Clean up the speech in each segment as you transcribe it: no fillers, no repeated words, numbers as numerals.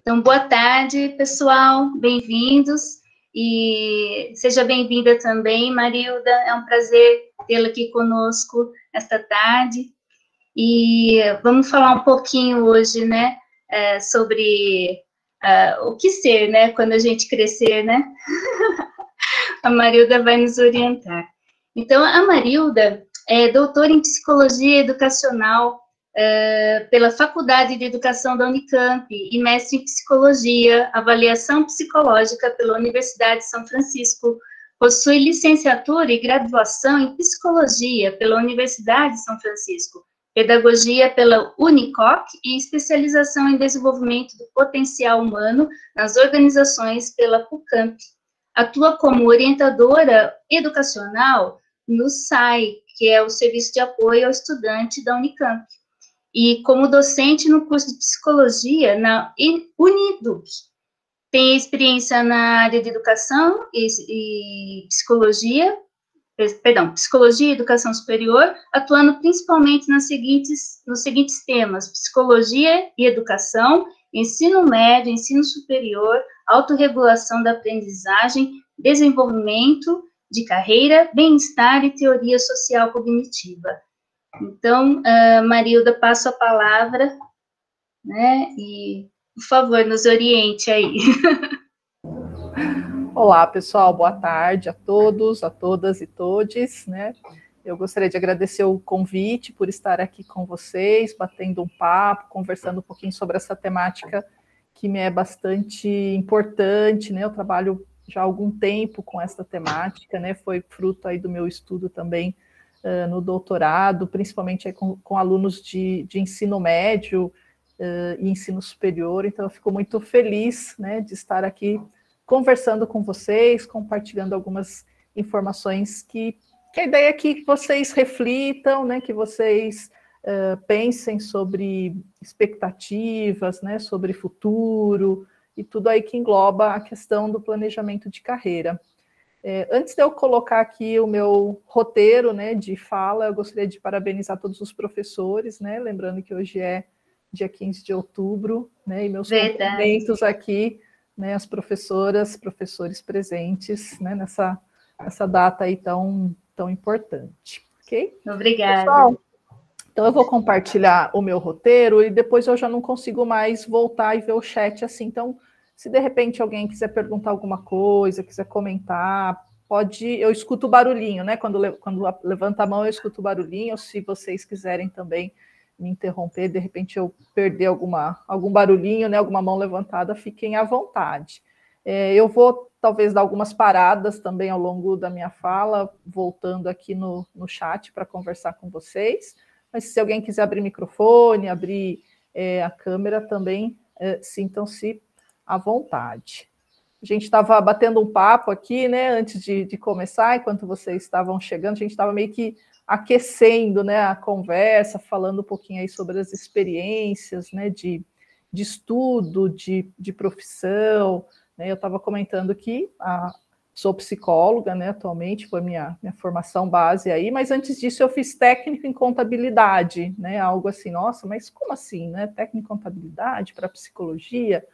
Então, boa tarde, pessoal, bem-vindos, e seja bem-vinda também, Marilda, é um prazer tê-la aqui conosco esta tarde, e vamos falar um pouquinho hoje, né, sobre o que ser, né, quando a gente crescer, né? A Marilda vai nos orientar. Então, a Marilda é doutora em Psicologia Educacional pela Faculdade de Educação da Unicamp e mestre em Psicologia, Avaliação Psicológica pela Universidade de São Francisco. Possui licenciatura e graduação em Psicologia pela Universidade de São Francisco, Pedagogia pela Unicoc e especialização em Desenvolvimento do Potencial Humano nas Organizações pela PUCamp. Atua como orientadora educacional no SAI, que é o Serviço de Apoio ao Estudante da Unicamp, e como docente no curso de Psicologia na Uniduc. Tem experiência na área de Educação e Psicologia, Psicologia e Educação Superior, atuando principalmente nos seguintes temas: Psicologia e Educação, Ensino Médio, Ensino Superior, Autorregulação da Aprendizagem, Desenvolvimento de Carreira, Bem-Estar e Teoria Social Cognitiva. Então, Marilda, passo a palavra, né, e, por favor, nos oriente aí. Olá, pessoal, boa tarde a todos, a todas e todes, né? Eu gostaria de agradecer o convite por estar aqui com vocês, batendo um papo, conversando um pouquinho sobre essa temática que me é bastante importante, né? Eu trabalho já há algum tempo com essa temática, né? Foi fruto aí do meu estudo também no doutorado, principalmente aí com alunos de ensino médio e ensino superior, então eu fico muito feliz, né, de estar aqui conversando com vocês, compartilhando algumas informações que a ideia é que vocês reflitam, né, que vocês pensem sobre expectativas, né, sobre futuro, e tudo aí que engloba a questão do planejamento de carreira. Antes de eu colocar aqui o meu roteiro, né, de fala, eu gostaria de parabenizar todos os professores, né, lembrando que hoje é dia 15 de outubro, né, e meus cumprimentos aqui, né, as professoras, professores presentes, né, nessa data aí tão importante, ok? Obrigada. Pessoal, então eu vou compartilhar o meu roteiro e depois eu já não consigo mais voltar e ver o chat assim, então se de repente alguém quiser perguntar alguma coisa, quiser comentar, pode, eu escuto o barulhinho, né, quando levanta a mão eu escuto o barulhinho, se vocês quiserem também me interromper, de repente eu perder algum barulhinho, né, alguma mão levantada, fiquem à vontade. Eu vou talvez dar algumas paradas também ao longo da minha fala, voltando aqui no chat para conversar com vocês, mas se alguém quiser abrir microfone, abrir a câmera também, sintam-se à vontade. A gente estava batendo um papo aqui, né, antes de começar, enquanto vocês estavam chegando, a gente estava meio que aquecendo, né, a conversa, falando um pouquinho aí sobre as experiências, né, de estudo, de profissão, né, eu estava comentando que sou psicóloga, né, atualmente, foi minha formação base aí, mas antes disso eu fiz técnico em contabilidade, né, algo assim, nossa, mas como assim, né, técnico em contabilidade para psicologia,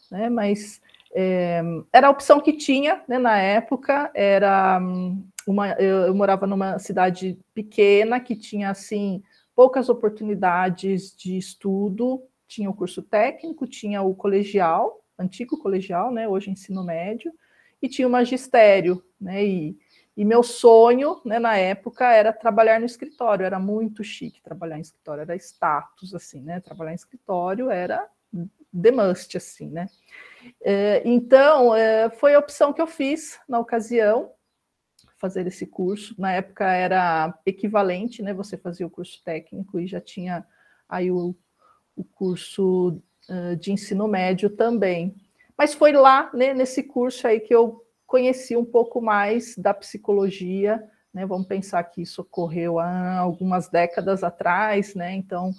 né, mas era a opção que tinha, né, na época, era eu morava numa cidade pequena que tinha, assim, poucas oportunidades de estudo, tinha o curso técnico, tinha o colegial, antigo colegial, né, hoje ensino médio, e tinha o magistério, né, e meu sonho, né, na época, era trabalhar no escritório, era muito chique trabalhar em escritório, era status, assim, né, trabalhar em escritório era the must, assim, né. Então, foi a opção que eu fiz na ocasião, fazer esse curso. Na época era equivalente, né? Você fazia o curso técnico e já tinha aí o curso de ensino médio também. Mas foi lá, né, nesse curso aí que eu conheci um pouco mais da psicologia, né? Vamos pensar que isso ocorreu há algumas décadas atrás, né? Então,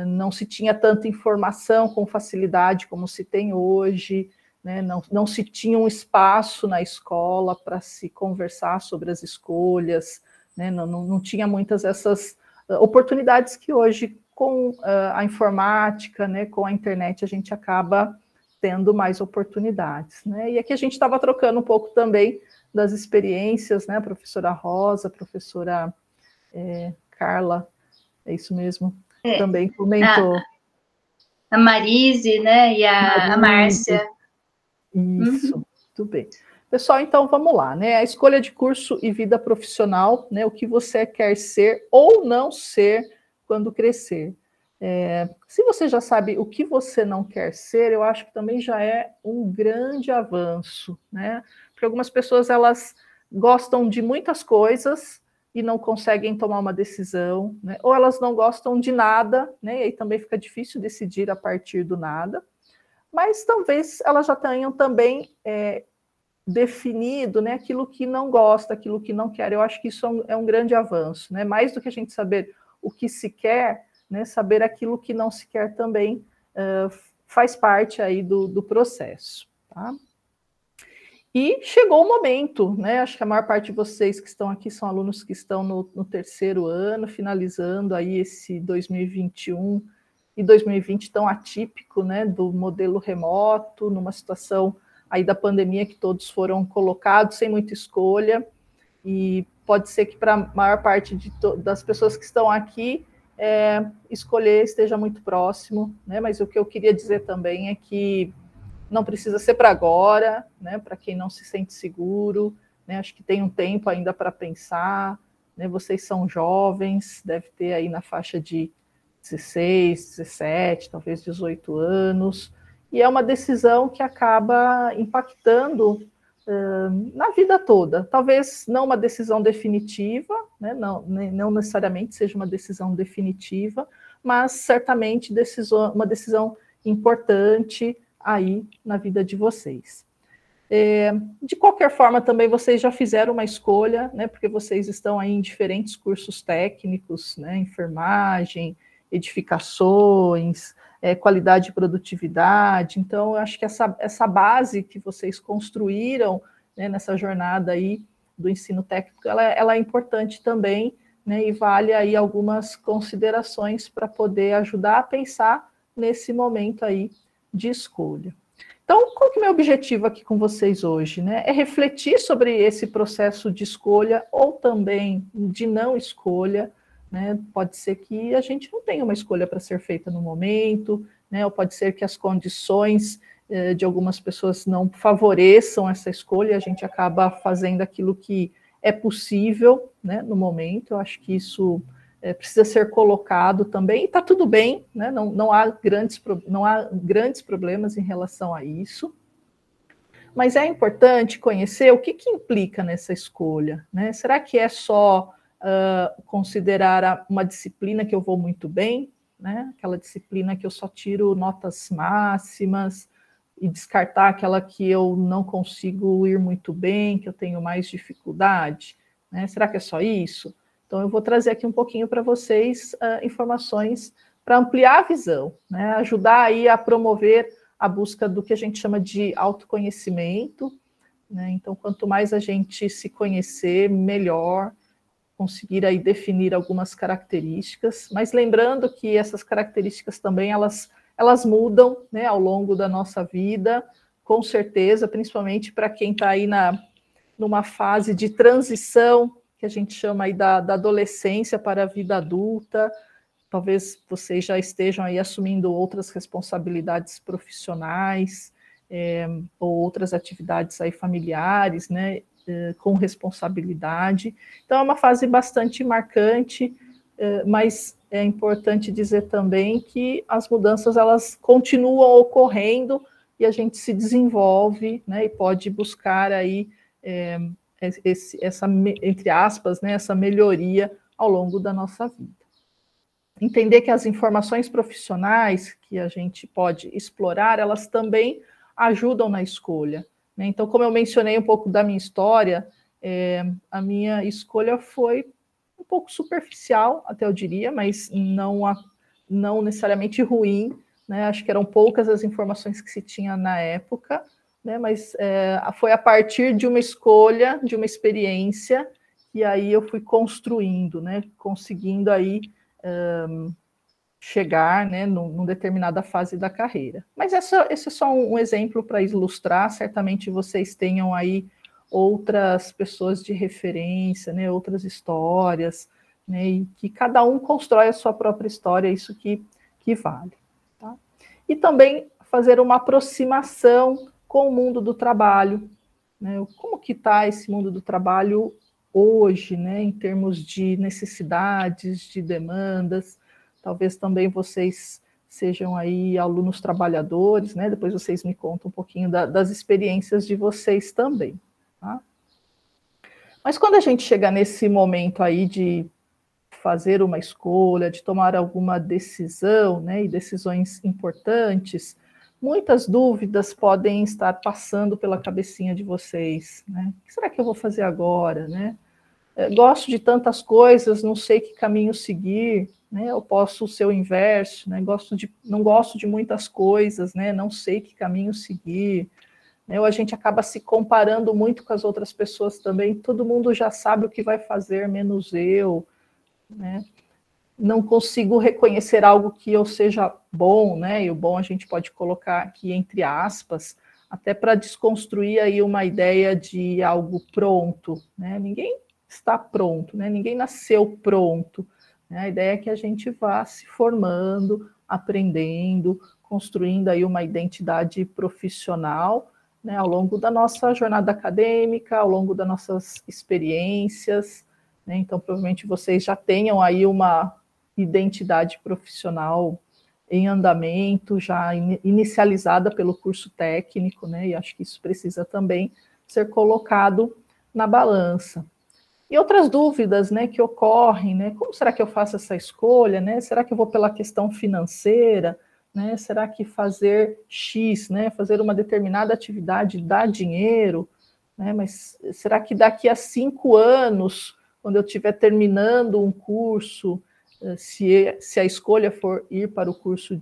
não se tinha tanta informação com facilidade como se tem hoje, né? Não se tinha um espaço na escola para se conversar sobre as escolhas, né? Não tinha muitas essas oportunidades que hoje, com a informática, né, com a internet, a gente acaba tendo mais oportunidades, né? E aqui a gente estava trocando um pouco também das experiências, né? A professora Rosa, a professora Carla, é isso mesmo, também comentou. A Marise, né? E a Márcia. Isso, muito bem. Pessoal, então vamos lá, né? A escolha de curso e vida profissional, né? O que você quer ser ou não ser quando crescer. Se você já sabe o que você não quer ser, eu acho que também já é um grande avanço, né? Porque algumas pessoas, elas gostam de muitas coisas e não conseguem tomar uma decisão, né? Ou elas não gostam de nada, né? E aí também fica difícil decidir a partir do nada. Mas talvez elas já tenham também definido, né, aquilo que não gosta, aquilo que não quer. Eu acho que isso é um grande avanço, né? Mais do que a gente saber o que se quer, né, saber aquilo que não se quer também faz parte aí do processo, tá? E chegou o momento, né? Acho que a maior parte de vocês que estão aqui são alunos que estão no terceiro ano, finalizando aí esse 2021 e 2020 tão atípico, né? Do modelo remoto, numa situação aí da pandemia que todos foram colocados sem muita escolha, e pode ser que para a maior parte das pessoas que estão aqui, escolher esteja muito próximo, né? Mas o que eu queria dizer também é que não precisa ser para agora, né? Para quem não se sente seguro, né? Acho que tem um tempo ainda para pensar, né? Vocês são jovens, deve ter aí na faixa de 16, 17, talvez 18 anos, e é uma decisão que acaba impactando na vida toda. Talvez não uma decisão definitiva, né? Não necessariamente seja uma decisão definitiva, mas certamente uma decisão importante aí na vida de vocês. De qualquer forma, também vocês já fizeram uma escolha, né? Porque vocês estão aí em diferentes cursos técnicos, né? Enfermagem, edificações, qualidade e produtividade. Então, eu acho que essa base que vocês construíram, né, nessa jornada aí do ensino técnico, ela é importante também, né, e vale aí algumas considerações para poder ajudar a pensar nesse momento aí de escolha. Então, qual que é o meu objetivo aqui com vocês hoje, né? É refletir sobre esse processo de escolha ou também de não escolha, né? Pode ser que a gente não tenha uma escolha para ser feita no momento, né? Ou pode ser que as condições de algumas pessoas não favoreçam essa escolha, a gente acaba fazendo aquilo que é possível, né, no momento. Eu acho que isso precisa ser colocado também, e está tudo bem, né? Não há grandes problemas em relação a isso, mas é importante conhecer o que implica nessa escolha, né? Será que é só considerar uma disciplina que eu vou muito bem, né? Aquela disciplina que eu só tiro notas máximas, e descartar aquela que eu não consigo ir muito bem, que eu tenho mais dificuldade, né? Será que é só isso? Então, eu vou trazer aqui um pouquinho para vocês informações para ampliar a visão, né? Ajudar aí a promover a busca do que a gente chama de autoconhecimento, né? Então, quanto mais a gente se conhecer, melhor, conseguir aí definir algumas características, mas lembrando que essas características também, elas mudam, né, ao longo da nossa vida, com certeza, principalmente para quem está aí numa fase de transição, que a gente chama aí da adolescência para a vida adulta. Talvez vocês já estejam aí assumindo outras responsabilidades profissionais, ou outras atividades aí familiares, né, com responsabilidade. Então, é uma fase bastante marcante, mas é importante dizer também que as mudanças, elas continuam ocorrendo e a gente se desenvolve, né, e pode buscar aí essa, entre aspas, né, essa melhoria ao longo da nossa vida. Entender que as informações profissionais que a gente pode explorar, elas também ajudam na escolha, né? Então, como eu mencionei um pouco da minha história, a minha escolha foi um pouco superficial, até eu diria, mas não necessariamente ruim, né? Acho que eram poucas as informações que se tinha na época, né? Mas foi a partir de uma escolha, de uma experiência, e aí eu fui construindo, né? Conseguindo aí chegar, né, numa determinada fase da carreira. Mas esse é só um exemplo para ilustrar, certamente vocês tenham aí outras pessoas de referência, né, outras histórias, né, e que cada um constrói a sua própria história, isso que vale. Tá? E também fazer uma aproximação com o mundo do trabalho, né, como que está esse mundo do trabalho hoje, né, em termos de necessidades, de demandas. Talvez também vocês sejam aí alunos trabalhadores, né? Depois vocês me contam um pouquinho das experiências de vocês também, tá? Mas quando a gente chega nesse momento aí de fazer uma escolha, de tomar alguma decisão, né, e decisões importantes, muitas dúvidas podem estar passando pela cabecinha de vocês, né? O que será que eu vou fazer agora, né? Gosto de tantas coisas, não sei que caminho seguir, né? Eu posso ser o inverso, né? Não gosto de muitas coisas, né? Não sei que caminho seguir, né? Ou a gente acaba se comparando muito com as outras pessoas também. Todo mundo já sabe o que vai fazer, menos eu, né? Não consigo reconhecer algo que eu seja bom, né? E o bom a gente pode colocar aqui entre aspas, até para desconstruir aí uma ideia de algo pronto, né? Ninguém está pronto, né? Ninguém nasceu pronto, né? A ideia é que a gente vá se formando, aprendendo, construindo aí uma identidade profissional, né? Ao longo da nossa jornada acadêmica, ao longo das nossas experiências, né? Então, provavelmente vocês já tenham aí uma identidade profissional em andamento, já inicializada pelo curso técnico, né? E acho que isso precisa também ser colocado na balança. E outras dúvidas, né, que ocorrem, né? Como será que eu faço essa escolha, né? Será que eu vou pela questão financeira, né? Será que fazer X, né, fazer uma determinada atividade dá dinheiro, né? Mas será que daqui a 5 anos, quando eu estiver terminando um curso, se a escolha for ir para o curso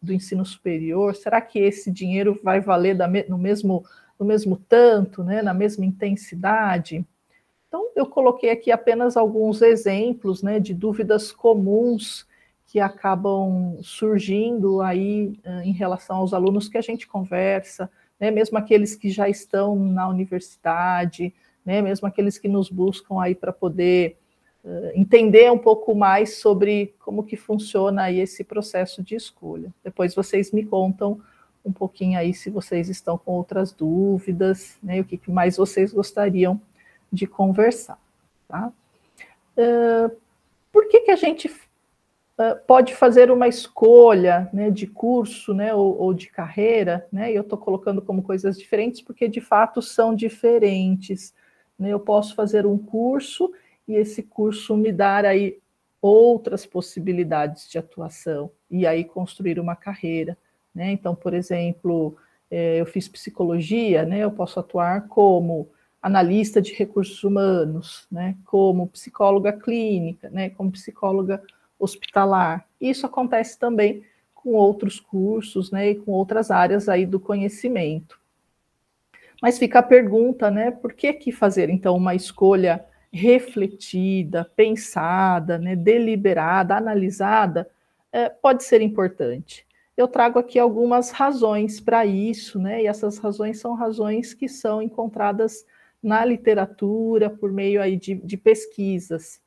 do ensino superior, será que esse dinheiro vai valer no mesmo tanto, né, na mesma intensidade? Então, eu coloquei aqui apenas alguns exemplos, né, de dúvidas comuns que acabam surgindo aí em relação aos alunos que a gente conversa, né, mesmo aqueles que já estão na universidade, né, mesmo aqueles que nos buscam aí para poder entender um pouco mais sobre como que funciona aí esse processo de escolha. Depois vocês me contam um pouquinho aí se vocês estão com outras dúvidas, né, o que mais vocês gostariam de conversar, tá? Por que a gente pode fazer uma escolha, né, de curso, né, ou de carreira, né? E eu estou colocando como coisas diferentes porque de fato são diferentes, né? Eu posso fazer um curso e esse curso me dar aí outras possibilidades de atuação e aí construir uma carreira, né? Então, por exemplo, eu fiz psicologia, né? Eu posso atuar como analista de recursos humanos, né? Como psicóloga clínica, né? Como psicóloga hospitalar. Isso acontece também com outros cursos, né? E com outras áreas aí do conhecimento. Mas fica a pergunta, né? Por que fazer então uma escolha refletida, pensada, né, deliberada, analisada, pode ser importante. Eu trago aqui algumas razões para isso, né, e essas razões são razões que são encontradas na literatura, por meio aí de pesquisas.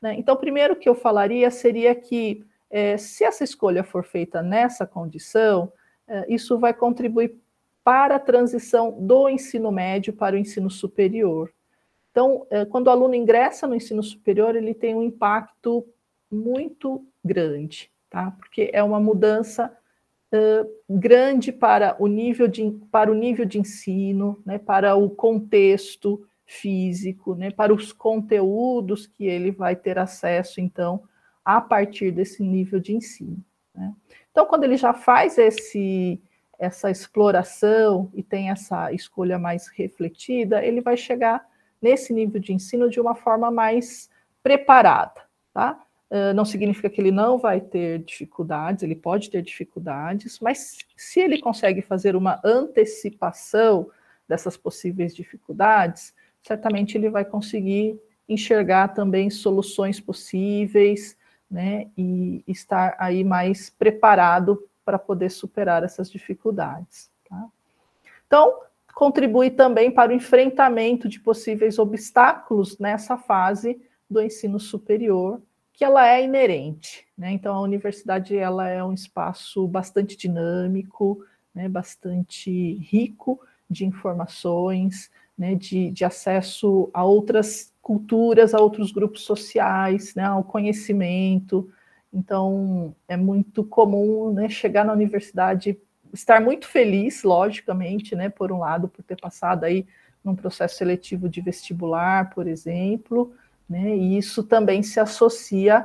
Né? Então, o primeiro que eu falaria seria que, se essa escolha for feita nessa condição, isso vai contribuir para a transição do ensino médio para o ensino superior. Então, quando o aluno ingressa no ensino superior, ele tem um impacto muito grande, tá? Porque é uma mudança grande para o nível de ensino, né? Para o contexto físico, né? Para os conteúdos que ele vai ter acesso, então, a partir desse nível de ensino. Né? Então, quando ele já faz essa exploração e tem essa escolha mais refletida, ele vai chegar nesse nível de ensino de uma forma mais preparada, tá? Não significa que ele não vai ter dificuldades, ele pode ter dificuldades, mas se ele consegue fazer uma antecipação dessas possíveis dificuldades, certamente ele vai conseguir enxergar também soluções possíveis, né, e estar aí mais preparado para poder superar essas dificuldades. Tá? Então, contribui também para o enfrentamento de possíveis obstáculos nessa fase do ensino superior, que ela é inerente, né? Então, a universidade ela é um espaço bastante dinâmico, né, bastante rico de informações, né, de acesso a outras culturas, a outros grupos sociais, né, ao conhecimento. Então, é muito comum, né, chegar na universidade, estar muito feliz, logicamente, né, por um lado, por ter passado aí num processo seletivo de vestibular, por exemplo, né, e isso também se associa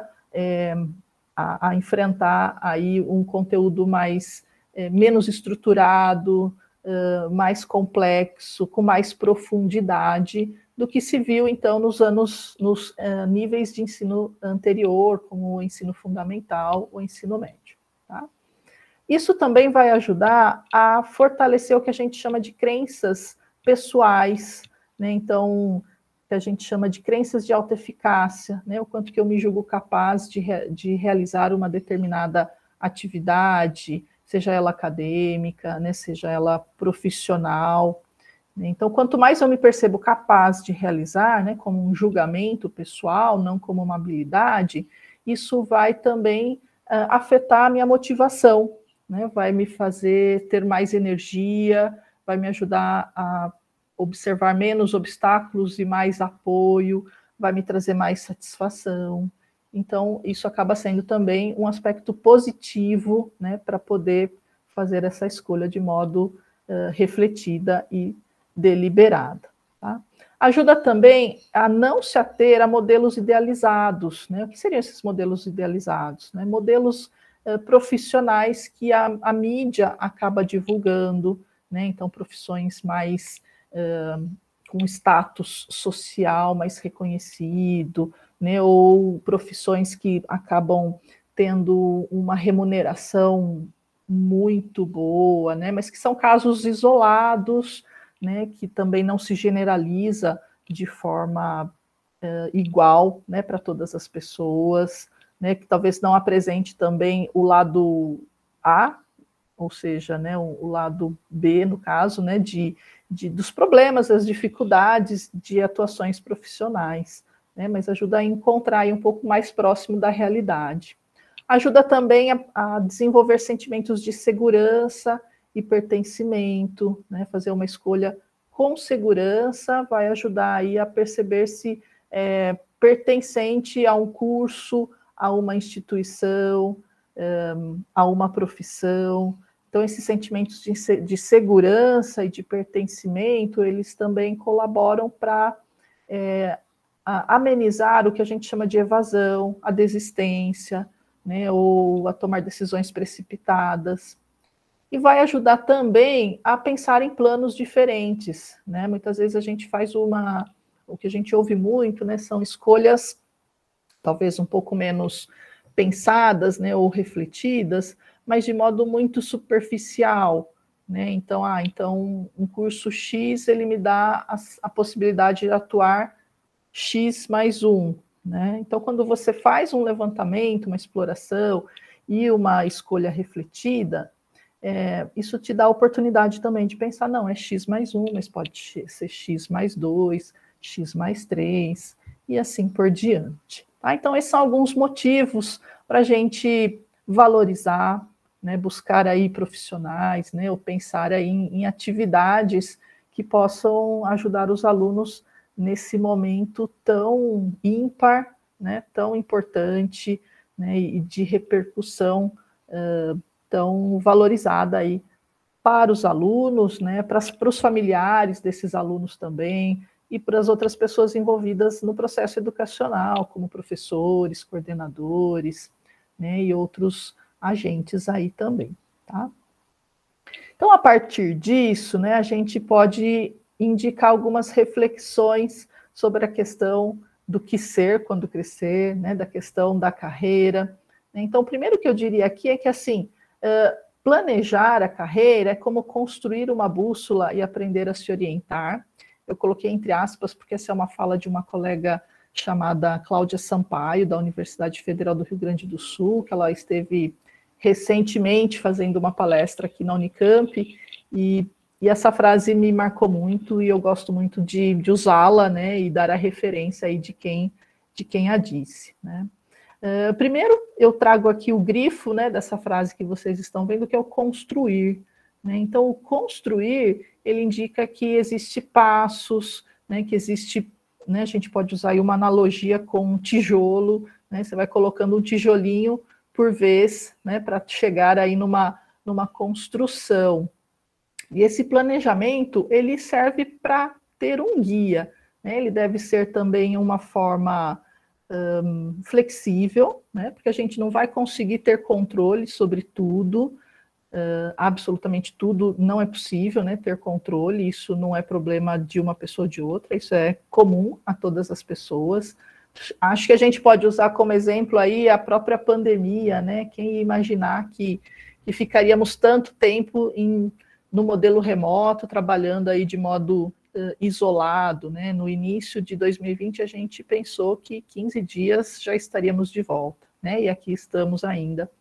a enfrentar aí um conteúdo mais menos estruturado, mais complexo, com mais profundidade do que se viu, então, nos níveis de ensino anterior, como o ensino fundamental ou ensino médio. Tá? Isso também vai ajudar a fortalecer o que a gente chama de crenças pessoais, né? Então, que a gente chama de crenças de autoeficácia, né? O quanto que eu me julgo capaz de realizar uma determinada atividade, seja ela acadêmica, né? Seja ela profissional. Então, quanto mais eu me percebo capaz de realizar, né? Como um julgamento pessoal, não como uma habilidade, isso vai também afetar a minha motivação, né? Vai me fazer ter mais energia, vai me ajudar a observar menos obstáculos e mais apoio, vai me trazer mais satisfação. Então, isso acaba sendo também um aspecto positivo, né, para poder fazer essa escolha de modo refletida e deliberada. Tá? Ajuda também a não se ater a modelos idealizados. Né? O que seriam esses modelos idealizados? Né? Modelos profissionais que a mídia acaba divulgando, né? Então, profissões mais com status social mais reconhecido, né? Ou profissões que acabam tendo uma remuneração muito boa, né? Mas que são casos isolados, né? Que também não se generaliza de forma igual, né? Para todas as pessoas, né? Que talvez não apresente também o lado A, ou seja, né, o lado B, no caso, né, dos problemas, das dificuldades de atuações profissionais, né, mas ajuda a encontrar aí um pouco mais próximo da realidade. Ajuda também a desenvolver sentimentos de segurança e pertencimento, né, fazer uma escolha com segurança vai ajudar aí a perceber-se pertencente a um curso, a uma instituição, a uma profissão. Então, esses sentimentos de segurança e de pertencimento, eles também colaboram para amenizar o que a gente chama de evasão, a desistência, né, ou a tomar decisões precipitadas. E vai ajudar também a pensar em planos diferentes. Né? Muitas vezes a gente faz o que a gente ouve muito, né, são escolhas talvez um pouco menos pensadas, né, ou refletidas, mas de modo muito superficial, né? Então, então um curso X ele me dá a possibilidade de atuar X mais um, né? Então, quando você faz um levantamento, uma exploração e uma escolha refletida, isso te dá a oportunidade também de pensar, não, é X mais um, mas pode ser X mais 2, X mais 3, e assim por diante. Tá? Então, esses são alguns motivos para a gente valorizar, né, buscar aí profissionais, né, ou pensar aí em atividades que possam ajudar os alunos nesse momento tão ímpar, né, tão importante, né, e de repercussão tão valorizada aí para os alunos, né, para os familiares desses alunos também, e para as outras pessoas envolvidas no processo educacional, como professores, coordenadores, né, e outros agentes aí também, tá? Então, a partir disso, né, a gente pode indicar algumas reflexões sobre a questão do que ser quando crescer, né, da questão da carreira. Então, o primeiro que eu diria aqui é que, assim, planejar a carreira é como construir uma bússola e aprender a se orientar. Eu coloquei entre aspas, porque essa é uma fala de uma colega chamada Cláudia Sampaio, da Universidade Federal do Rio Grande do Sul, que ela esteve recentemente fazendo uma palestra aqui na Unicamp, e essa frase me marcou muito, e eu gosto muito de usá-la, né, e dar a referência aí de quem a disse, né. Primeiro, eu trago aqui o grifo, né, dessa frase que vocês estão vendo, que é o construir, né. Então, o construir, ele indica que existe passos, né, que existe, né, a gente pode usar aí uma analogia com um tijolo, né, você vai colocando um tijolinho por vez, né, para chegar aí numa construção. E esse planejamento, ele serve para ter um guia, né, ele deve ser também uma forma flexível, né, porque a gente não vai conseguir ter controle sobre tudo, absolutamente tudo não é possível, né, ter controle, isso não é problema de uma pessoa ou de outra, isso é comum a todas as pessoas. Acho que a gente pode usar como exemplo aí a própria pandemia, né, quem ia imaginar que ficaríamos tanto tempo no modelo remoto, trabalhando aí de modo isolado, né? No início de 2020 a gente pensou que 15 dias já estaríamos de volta, né? E aqui estamos ainda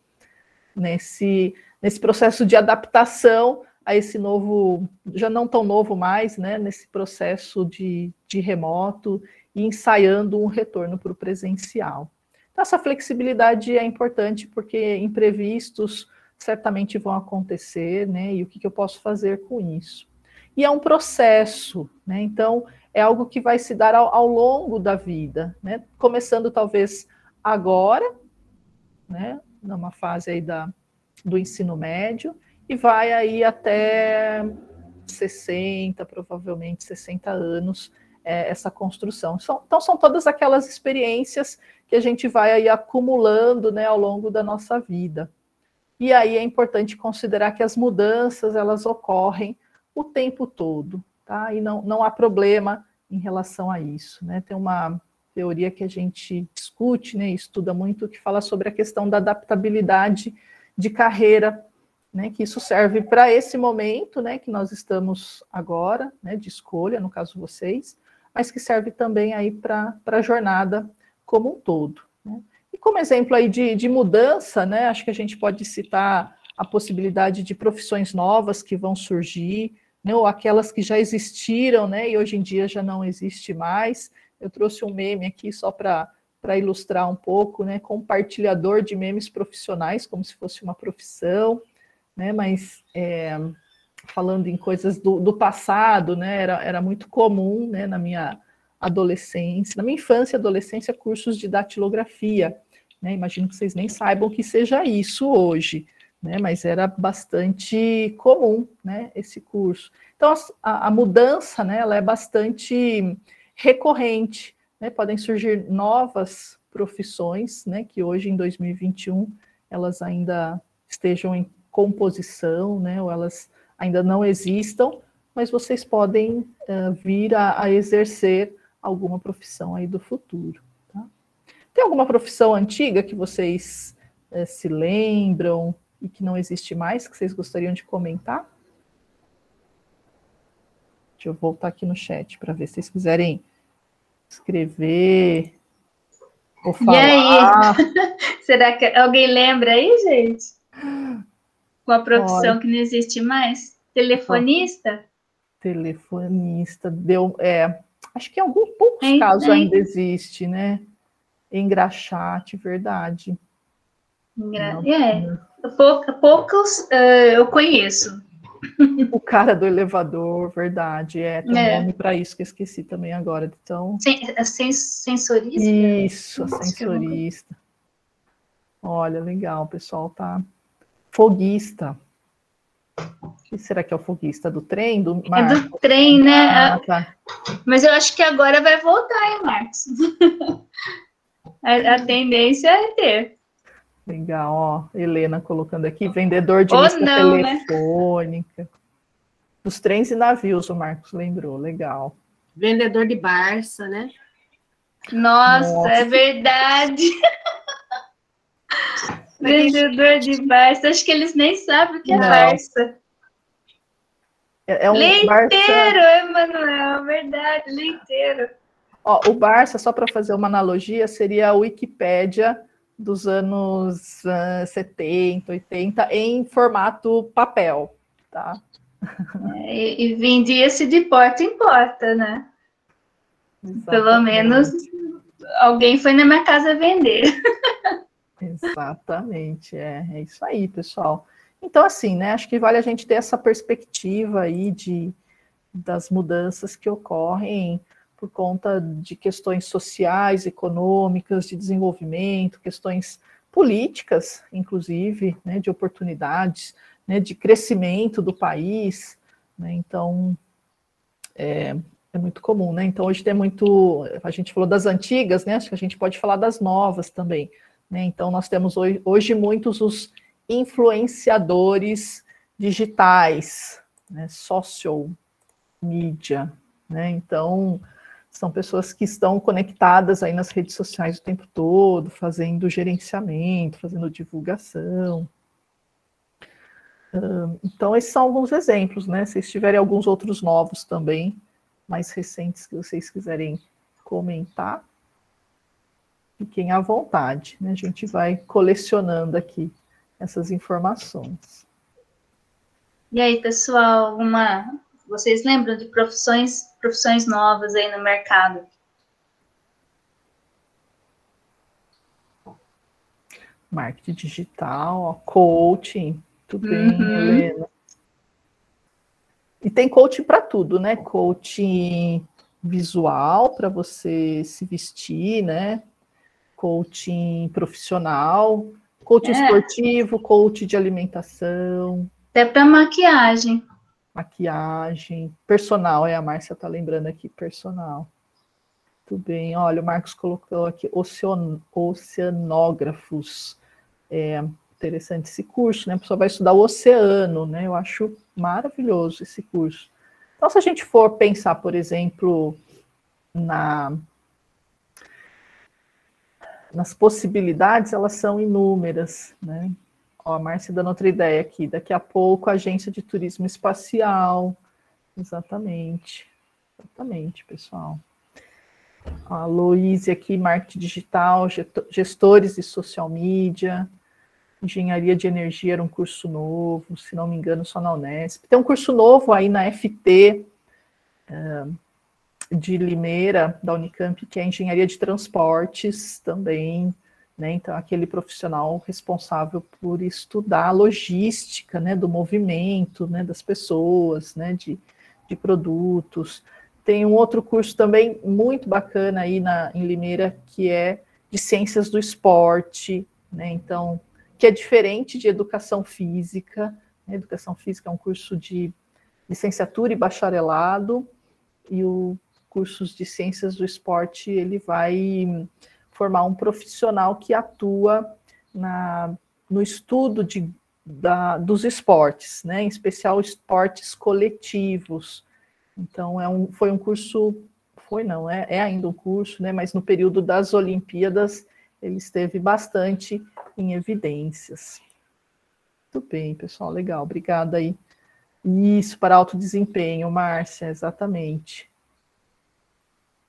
nesse processo de adaptação a esse novo, já não tão novo mais, né? Nesse processo de remoto e ensaiando um retorno para o presencial. Então, essa flexibilidade é importante porque imprevistos certamente vão acontecer, né? E o que eu posso fazer com isso? E é um processo, né? Então, é algo que vai se dar ao longo da vida, né? Começando talvez agora, né? Numa fase aí do ensino médio, e vai aí até 60, provavelmente 60 anos, essa construção. Então, são todas aquelas experiências que a gente vai aí acumulando, né, ao longo da nossa vida. E aí é importante considerar que as mudanças, elas ocorrem o tempo todo, tá? E não há problema em relação a isso, né? Tem uma teoria que a gente discute, né, e estuda muito, que fala sobre a questão da adaptabilidade de carreira, né, que isso serve para esse momento, né, que nós estamos agora, né, de escolha, no caso vocês, mas que serve também aí para a jornada como um todo, né? E como exemplo aí de mudança, né, acho que a gente pode citar a possibilidade de profissões novas que vão surgir, né, ou aquelas que já existiram, né, e hoje em dia já não existe mais. Eu trouxe um meme aqui só para ilustrar um pouco, né, compartilhador de memes profissionais, como se fosse uma profissão, né, mas falando em coisas do passado, né, era muito comum, né, na minha adolescência, na minha infância e adolescência, cursos de datilografia, né, imagino que vocês nem saibam que seja isso hoje, né, mas era bastante comum, né, esse curso. Então, a mudança, né, ela é bastante recorrente, né, podem surgir novas profissões, né, que hoje, em 2021, elas ainda estejam em composição, né, ou elas ainda não existam, mas vocês podem vir a exercer alguma profissão aí do futuro. Tá? Tem alguma profissão antiga que vocês se lembram e que não existe mais, que vocês gostariam de comentar? Deixa eu voltar aqui no chat para ver se vocês quiserem escrever ou falar. E aí? Será que alguém lembra aí, gente? Uma profissão que não existe mais? Telefonista? Telefonista. Acho que em alguns poucos casos ainda existe, né? Engraxate, verdade. Poucos eu conheço. O cara do elevador, verdade. Tem um nome para isso que eu esqueci também agora. Então... Sensorista? Isso, sensorista. Olha, legal, o pessoal tá... Foguista. O que será que é o foguista? Do trem? É do trem, né? Tá. Mas eu acho que agora vai voltar, hein, Marcos? A tendência é ter. Legal, ó. Helena colocando aqui, vendedor de lista telefônica. Né? Dos trens e navios, o Marcos lembrou. Legal. Vendedor de Barça, né? Nossa. É verdade. Vendedor de Barça. Acho que eles nem sabem o que é Barça. É um leiteiro, Barça... Emanuel, verdade, leiteiro. Ó, o Barça, só para fazer uma analogia, seria a Wikipédia dos anos 70, 80, em formato papel, tá? E vendia-se de porta em porta, né? Exatamente. Pelo menos alguém foi na minha casa vender. Exatamente, é isso aí, pessoal. Então, assim, né, acho que vale a gente ter essa perspectiva aí das mudanças que ocorrem por conta de questões sociais, econômicas, de desenvolvimento, questões políticas, inclusive, né, de oportunidades, né, de crescimento do país, né, então é muito comum, né? Então hoje tem muito, a gente falou das antigas, né? Acho que a gente pode falar das novas também, né? Então nós temos hoje muitos os influenciadores digitais, né? Social media, né? Então são pessoas que estão conectadas aí nas redes sociais o tempo todo, fazendo gerenciamento, fazendo divulgação. Então esses são alguns exemplos, né? Se tiverem alguns outros novos também, mais recentes que vocês quiserem comentar, fiquem à vontade, né? A gente vai colecionando aqui essas informações. E aí, pessoal, vocês lembram de profissões novas aí no mercado? Marketing digital, ó, coaching, tudo bem, Helena. E tem coaching para tudo, né? Coaching visual, para você se vestir, né? Coaching profissional, coaching esportivo, coaching de alimentação. Até para maquiagem. Maquiagem, personal, a Márcia está lembrando aqui, personal. Tudo bem, olha, o Marcos colocou aqui oceanógrafos. Interessante esse curso, né? A pessoa vai estudar o oceano, né? Eu acho maravilhoso esse curso. Então, se a gente for pensar, por exemplo, nas possibilidades, elas são inúmeras, né? Ó, a Márcia dando outra ideia aqui. Daqui a pouco, agência de turismo espacial. Exatamente. Exatamente, pessoal. A Loíse aqui, marketing digital, gestores de social media. Engenharia de energia era um curso novo, se não me engano, só na Unesp. Tem um curso novo aí na FT de Limeira, da Unicamp, que é engenharia de transportes também, né? Então, aquele profissional responsável por estudar a logística, né, do movimento, né, das pessoas, né, de produtos. Tem um outro curso também muito bacana aí em Limeira, que é de ciências do esporte, né? Então, que é diferente de educação física. Educação física é um curso de licenciatura e bacharelado, e o cursos de ciências do esporte, ele vai formar um profissional que atua no estudo dos esportes, né? Em especial esportes coletivos. Então, foi um curso, é ainda um curso, né? Mas no período das Olimpíadas, ele esteve bastante em evidências. Muito bem, pessoal, legal, obrigada aí. Isso, para alto desempenho, Márcia, exatamente.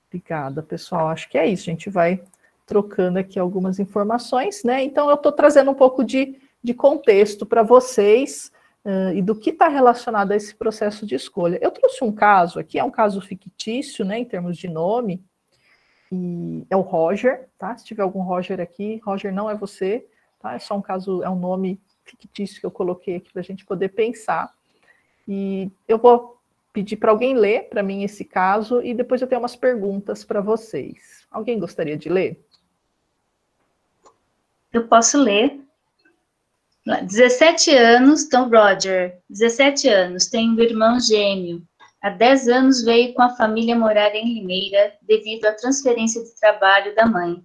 Obrigada, pessoal, acho que é isso, a gente vai trocando aqui algumas informações, né? Então, eu estou trazendo um pouco de contexto para vocês e do que está relacionado a esse processo de escolha. Eu trouxe um caso aqui, é um caso fictício, né, em termos de nome, e é o Roger, tá? Se tiver algum Roger aqui, Roger não é você, tá? É só um caso, é um nome fictício que eu coloquei aqui para a gente poder pensar. E eu vou pedir para alguém ler para mim esse caso e depois eu tenho umas perguntas para vocês. Alguém gostaria de ler? Eu posso ler. 17 anos, então Roger, 17 anos, tem um irmão gêmeo. Há 10 anos veio com a família morar em Limeira devido à transferência de trabalho da mãe.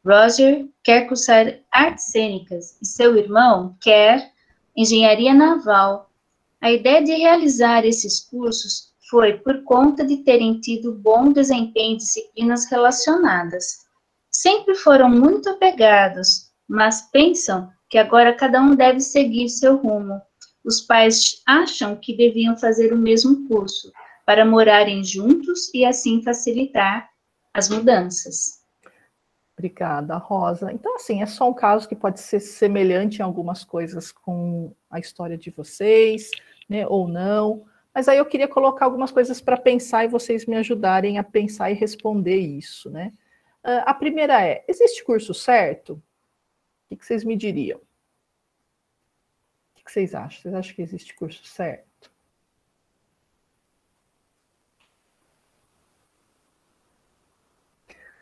Roger quer cursar artes cênicas e seu irmão quer engenharia naval. A ideia de realizar esses cursos foi por conta de terem tido bom desempenho em disciplinas relacionadas. Sempre foram muito apegados, mas pensam que agora cada um deve seguir seu rumo. Os pais acham que deviam fazer o mesmo curso, para morarem juntos e assim facilitar as mudanças. Obrigada, Rosa. Então, assim, é só um caso que pode ser semelhante em algumas coisas com a história de vocês, né, ou não. Mas aí eu queria colocar algumas coisas para pensar e vocês me ajudarem a pensar e responder isso, né? A primeira é, existe curso certo? O que vocês me diriam? O que vocês acham? Vocês acham que existe curso certo?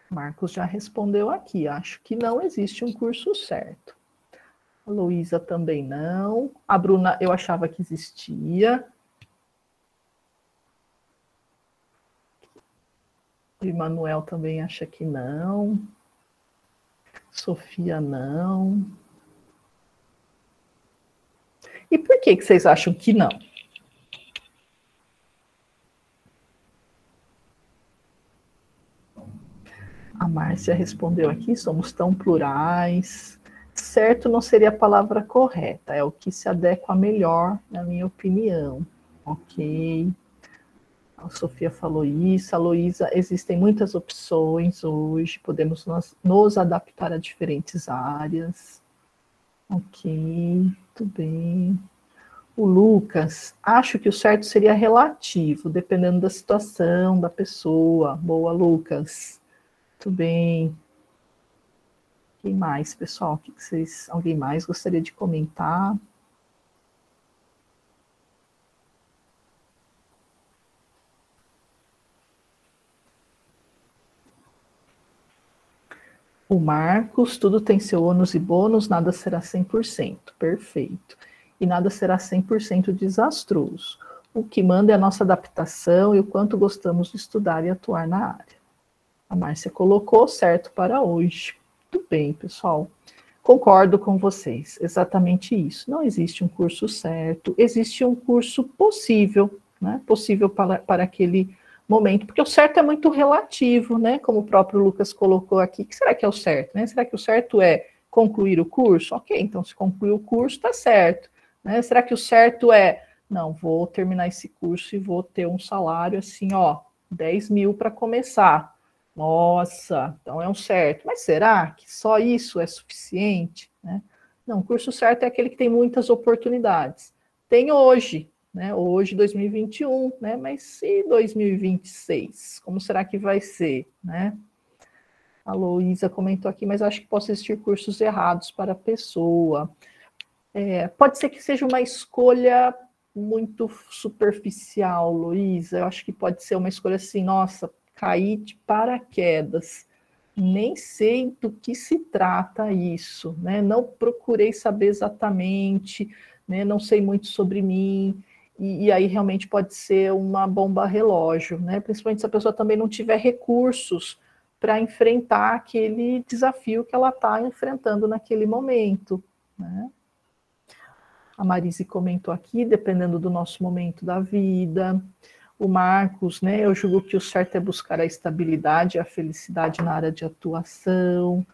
Marcos já respondeu aqui, acho que não existe um curso certo. A Luísa também não. A Bruna, eu achava que existia. O Emanuel também acha que não. Sofia não. E por que vocês acham que não? A Márcia respondeu aqui, somos tão plurais. Certo não seria a palavra correta, é o que se adequa melhor, na minha opinião. Ok. A Sofia falou isso, a Luísa, existem muitas opções hoje, podemos nos adaptar a diferentes áreas. Ok, tudo bem. O Lucas, acho que o certo seria relativo, dependendo da situação, da pessoa. Boa, Lucas. Tudo bem. Quem mais, pessoal? O que vocês, alguém mais gostaria de comentar? O Marcos, tudo tem seu ônus e bônus, nada será 100%. Perfeito. E nada será 100% desastroso. O que manda é a nossa adaptação e o quanto gostamos de estudar e atuar na área. A Márcia colocou certo para hoje. Tudo bem, pessoal. Concordo com vocês, exatamente isso. Não existe um curso certo, existe um curso possível, né? Possível para aquele momento, porque o certo é muito relativo, né? Como o próprio Lucas colocou aqui. O que será que é o certo, né? Será que o certo é concluir o curso? Ok, então se concluir o curso, está certo. Né? Será que o certo é, não, vou terminar esse curso e vou ter um salário assim, ó, 10 mil para começar. Nossa, então é um certo. Mas será que só isso é suficiente? Né? Não, o curso certo é aquele que tem muitas oportunidades. Tem hoje, né? Hoje, 2021, né? Mas e 2026? Como será que vai ser? Né? A Luísa comentou aqui, mas acho que possa existir cursos errados para a pessoa. Pode ser que seja uma escolha muito superficial, Luísa. Eu acho que pode ser uma escolha assim, nossa, caí de paraquedas. Nem sei do que se trata isso, né? Não procurei saber exatamente, né? Não sei muito sobre mim, e aí realmente pode ser uma bomba relógio, né? Principalmente se a pessoa também não tiver recursos para enfrentar aquele desafio que ela está enfrentando naquele momento, né? A Marise comentou aqui, dependendo do nosso momento da vida. O Marcos, né? Eu julgo que o certo é buscar a estabilidade e a felicidade na área de atuação.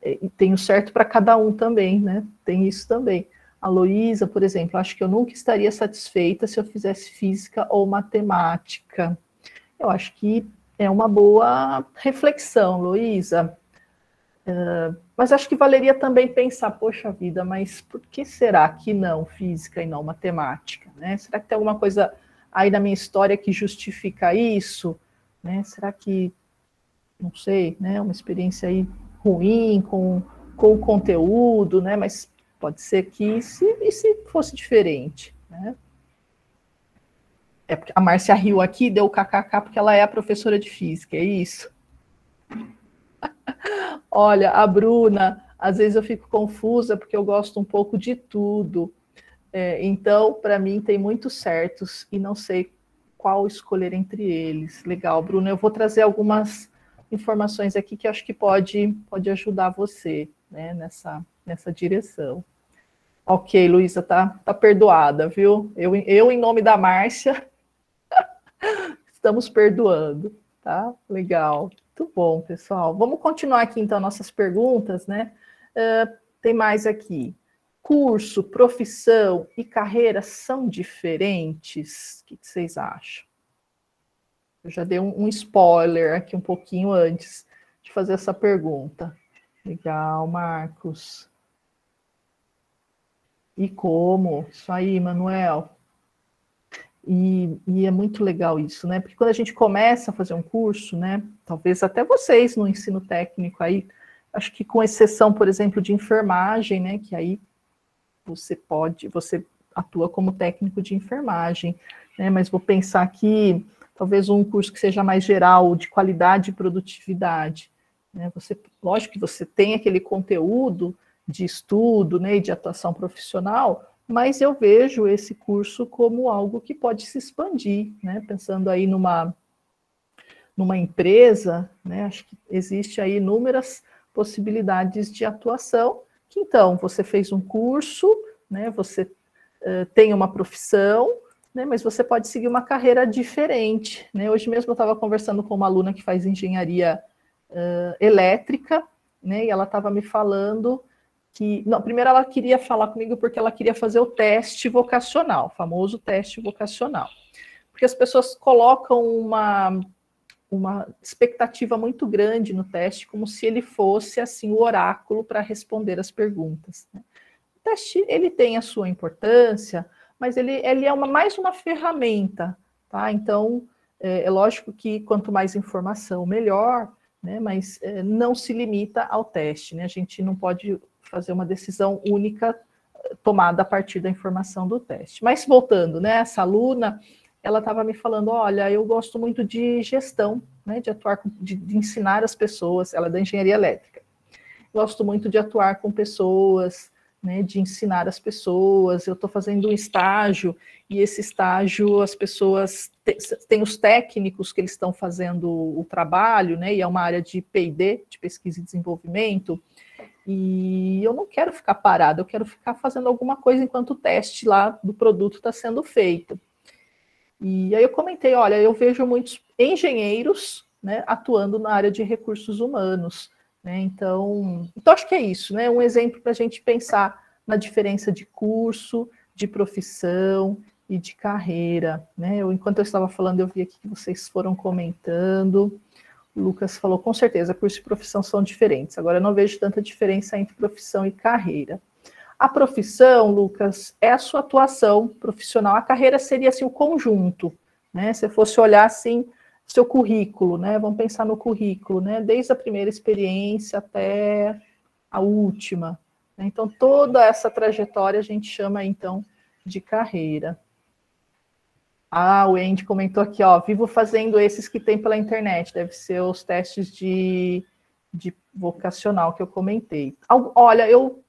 E tem o certo para cada um também, né? Tem isso também. A Luísa, por exemplo, acho que eu nunca estaria satisfeita se eu fizesse física ou matemática. Eu acho que é uma boa reflexão, Luísa. Mas acho que valeria também pensar, poxa vida, mas por que será que não física e não matemática? Né? Será que tem alguma coisa aí na minha história que justifica isso? Né? Será que, não sei, né, uma experiência aí ruim com o conteúdo, né? Mas pode ser que e se fosse diferente, né? É porque a Márcia riu aqui, deu o kkk porque ela é a professora de física, é isso? Olha, a Bruna, às vezes eu fico confusa porque eu gosto um pouco de tudo. Então, para mim, tem muitos certos e não sei qual escolher entre eles. Legal, Bruna, eu vou trazer algumas informações aqui que acho que pode ajudar você, né, nessa direção. Ok, Luísa, tá perdoada, viu? Eu, em nome da Márcia, estamos perdoando, tá? Legal. Muito bom, pessoal. Vamos continuar aqui, então, nossas perguntas, né? Tem mais aqui. Curso, profissão e carreira são diferentes? O que vocês acham? Eu já dei um spoiler aqui um pouquinho antes de fazer essa pergunta. Legal, Marcos. E como? Isso aí, Manuel. E é muito legal isso, né? Porque quando a gente começa a fazer um curso, né? Talvez até vocês no ensino técnico aí, acho que com exceção, por exemplo, de enfermagem, né? Que aí você atua como técnico de enfermagem, né? Mas vou pensar que talvez um curso que seja mais geral, de qualidade e produtividade, né? Lógico que você tem aquele conteúdo de estudo, né, e de atuação profissional, mas eu vejo esse curso como algo que pode se expandir, né? Pensando aí numa empresa, né? Acho que existe aí inúmeras possibilidades de atuação, que então você fez um curso, né? Você tem uma profissão, né? Mas você pode seguir uma carreira diferente, né? Hoje mesmo eu estava conversando com uma aluna que faz engenharia elétrica, né? E ela estava me falando que... Não, primeiro ela queria falar comigo porque ela queria fazer o teste vocacional, o famoso teste vocacional. Porque as pessoas colocam uma expectativa muito grande no teste, como se ele fosse assim o oráculo para responder as perguntas, né? O teste, ele tem a sua importância, mas ele é mais uma ferramenta, tá? Então, é lógico que quanto mais informação, melhor, né? Mas não se limita ao teste, né? A gente não pode fazer uma decisão única tomada a partir da informação do teste. Mas voltando, né? Essa aluna, ela estava me falando, olha, eu gosto muito de gestão, né? De atuar, de ensinar as pessoas, ela é da engenharia elétrica. Gosto muito de atuar com pessoas, né, de ensinar as pessoas. Eu estou fazendo um estágio, e esse estágio as pessoas têm os técnicos que eles estão fazendo o trabalho, né, e é uma área de P&D, de pesquisa e desenvolvimento, e eu não quero ficar parada, eu quero ficar fazendo alguma coisa enquanto o teste lá do produto está sendo feito. E aí eu comentei, olha, eu vejo muitos engenheiros, né, atuando na área de recursos humanos, né? Então acho que é isso, né? Um exemplo para a gente pensar na diferença de curso, de profissão e de carreira, né? Enquanto eu estava falando, eu vi aqui que vocês foram comentando. O Lucas falou, com certeza, curso e profissão são diferentes. Agora, eu não vejo tanta diferença entre profissão e carreira. A profissão, Lucas, é a sua atuação profissional. A carreira seria assim, o conjunto, né? Se fosse olhar assim, seu currículo, né? Vamos pensar no currículo, né? Desde a primeira experiência até a última, né? Então, toda essa trajetória a gente chama, então, de carreira. Ah, o Andy comentou aqui, ó, vivo fazendo esses que tem pela internet, deve ser os testes de vocacional que eu comentei. Olha, eu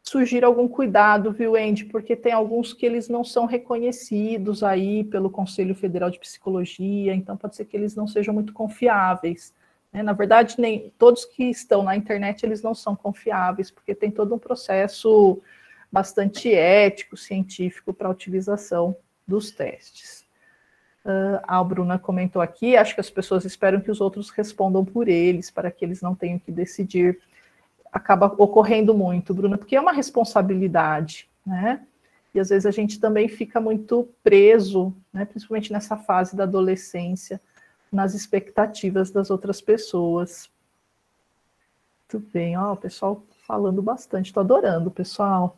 sugiro algum cuidado, viu, Andy, porque tem alguns que eles não são reconhecidos aí pelo Conselho Federal de Psicologia, então pode ser que eles não sejam muito confiáveis, né? Na verdade, nem todos que estão na internet, eles não são confiáveis, porque tem todo um processo bastante ético, científico para a utilização dos testes. A Bruna comentou aqui, acho que as pessoas esperam que os outros respondam por eles, para que eles não tenham que decidir. Acaba ocorrendo muito, Bruna, porque é uma responsabilidade, né? E às vezes a gente também fica muito preso, né, principalmente nessa fase da adolescência, nas expectativas das outras pessoas. Muito bem, ó, o pessoal falando bastante, estou adorando, pessoal.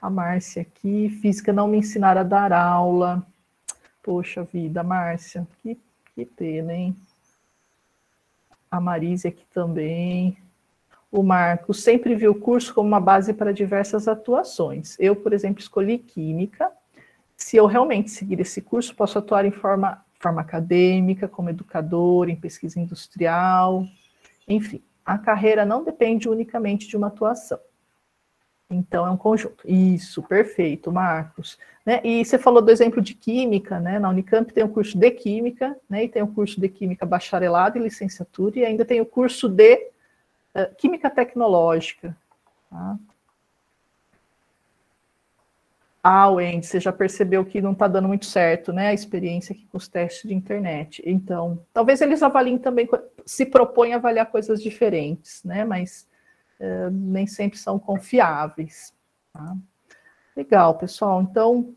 A Márcia aqui, física não me ensinaram a dar aula. Poxa vida, Márcia, que pena, hein? A Marise aqui também. O Marcos sempre viu o curso como uma base para diversas atuações. Eu, por exemplo, escolhi Química. Se eu realmente seguir esse curso, posso atuar em forma acadêmica, como educador, em pesquisa industrial. Enfim, a carreira não depende unicamente de uma atuação. Então, é um conjunto. Isso, perfeito, Marcos. Né? E você falou do exemplo de Química, né? Na Unicamp tem o curso de Química, né? E tem o curso de Química bacharelado e licenciatura, e ainda tem o curso de Química Tecnológica. Tá? Wendy, você já percebeu que não está dando muito certo, né? A experiência aqui com os testes de internet. Então, talvez eles avaliem também, se propõem a avaliar coisas diferentes, né? Mas nem sempre são confiáveis. Tá? Legal, pessoal. Então,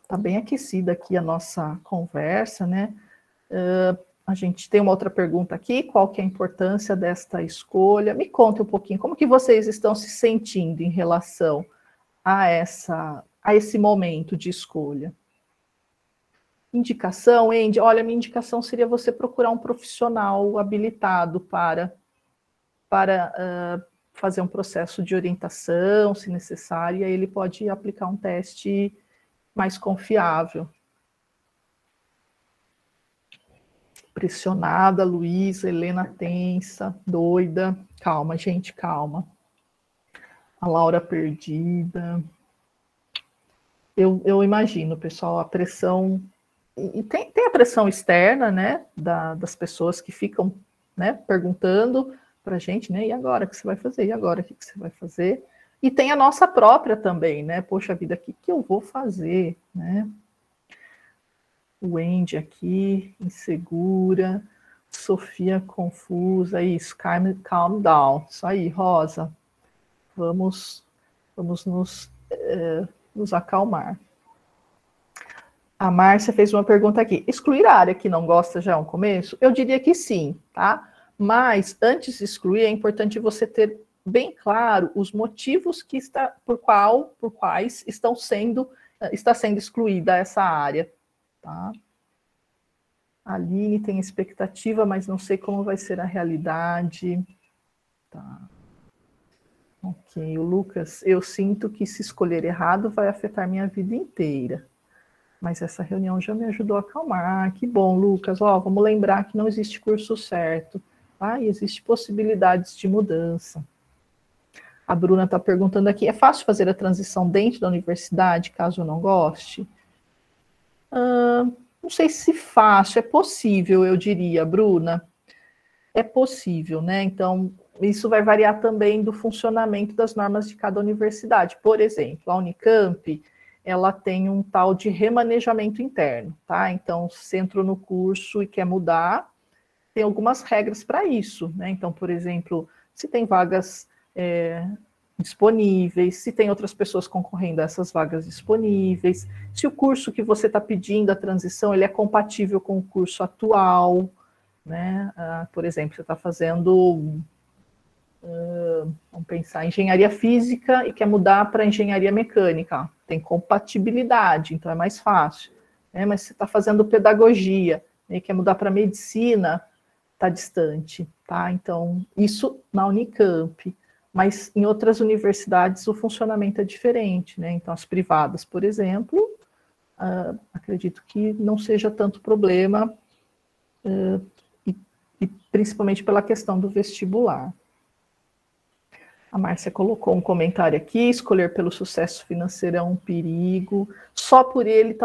está bem aquecida aqui a nossa conversa, né? A gente tem uma outra pergunta aqui, qual que é a importância desta escolha? Me conta um pouquinho, como que vocês estão se sentindo em relação a esse momento de escolha? Indicação, Andy? Olha, minha indicação seria você procurar um profissional habilitado para fazer um processo de orientação, se necessário, e aí ele pode aplicar um teste mais confiável. Pressionada, Luísa, Helena tensa, doida. Calma, gente, calma. A Laura perdida. Eu imagino, pessoal, a pressão... E tem a pressão externa, né, das pessoas que ficam, né, perguntando para a gente, né, e agora o que você vai fazer? E agora o que você vai fazer? E tem a nossa própria também, né? Poxa vida, o que eu vou fazer, né? O Andy aqui, insegura, Sofia confusa, isso, calm down. Isso aí, Rosa. Vamos nos acalmar. A Márcia fez uma pergunta aqui. Excluir a área que não gosta já é um começo? Eu diria que sim, tá? Mas, antes de excluir, é importante você ter bem claro os motivos por quais está sendo excluída essa área. Tá? A Aline tem expectativa, mas não sei como vai ser a realidade. Tá. Ok, o Lucas, eu sinto que se escolher errado vai afetar minha vida inteira. Mas essa reunião já me ajudou a acalmar. Que bom, Lucas. Vamos lembrar que não existe curso certo. Tá? E existe possibilidades de mudança. A Bruna está perguntando aqui, é fácil fazer a transição dentro da universidade, caso eu não goste? Não sei se fácil, é possível, eu diria, Bruna. É possível, né? Então, isso vai variar também do funcionamento das normas de cada universidade. Por exemplo, a Unicamp, ela tem um tal de remanejamento interno, tá? Então, se entrou no curso e quer mudar, tem algumas regras para isso, né? Então, por exemplo, se tem vagas disponíveis, se tem outras pessoas concorrendo a essas vagas disponíveis, se o curso que você está pedindo a transição, ele é compatível com o curso atual, né? Por exemplo, você está fazendo, vamos pensar, engenharia física e quer mudar para engenharia mecânica, tem compatibilidade, então é mais fácil, né? Mas você está fazendo pedagogia e quer mudar para medicina, está distante, tá? Então, isso na Unicamp. Mas em outras universidades o funcionamento é diferente, né? Então, as privadas, por exemplo, acredito que não seja tanto problema, e principalmente pela questão do vestibular. A Márcia colocou um comentário aqui, escolher pelo sucesso financeiro é um perigo, só por ele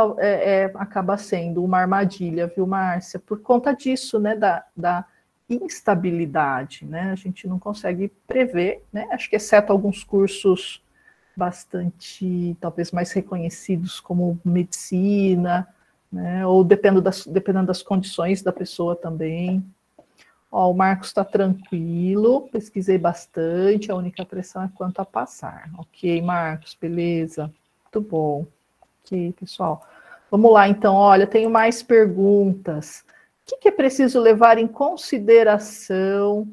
acaba sendo uma armadilha, viu, Márcia? Por conta disso, né, da instabilidade, né? A gente não consegue prever, né? Acho que exceto alguns cursos bastante, talvez mais reconhecidos, como medicina, né? Ou dependendo das condições da pessoa também. O Marcos está tranquilo, pesquisei bastante, a única pressão é quanto a passar. Ok, Marcos, beleza, muito bom. Ok, pessoal. Vamos lá, então, olha, tenho mais perguntas. O que é preciso levar em consideração?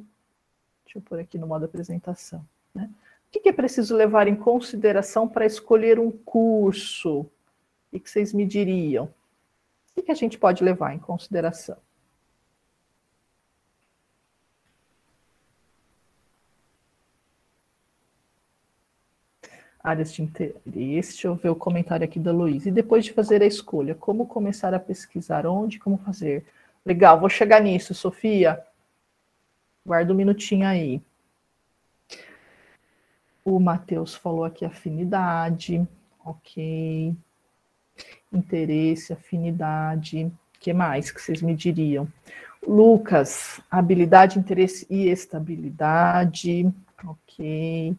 Deixa eu pôr aqui no modo apresentação. Né? O que é preciso levar em consideração para escolher um curso? O que vocês me diriam? O que a gente pode levar em consideração? Áreas de interesse. Deixa eu ver o comentário aqui da Luísa. E depois de fazer a escolha, como começar a pesquisar? Onde? Como fazer? Legal, vou chegar nisso, Sofia. Guarda um minutinho aí. O Matheus falou aqui afinidade. Ok. Interesse, afinidade. O que mais que vocês me diriam? Lucas, habilidade, interesse e estabilidade. Ok.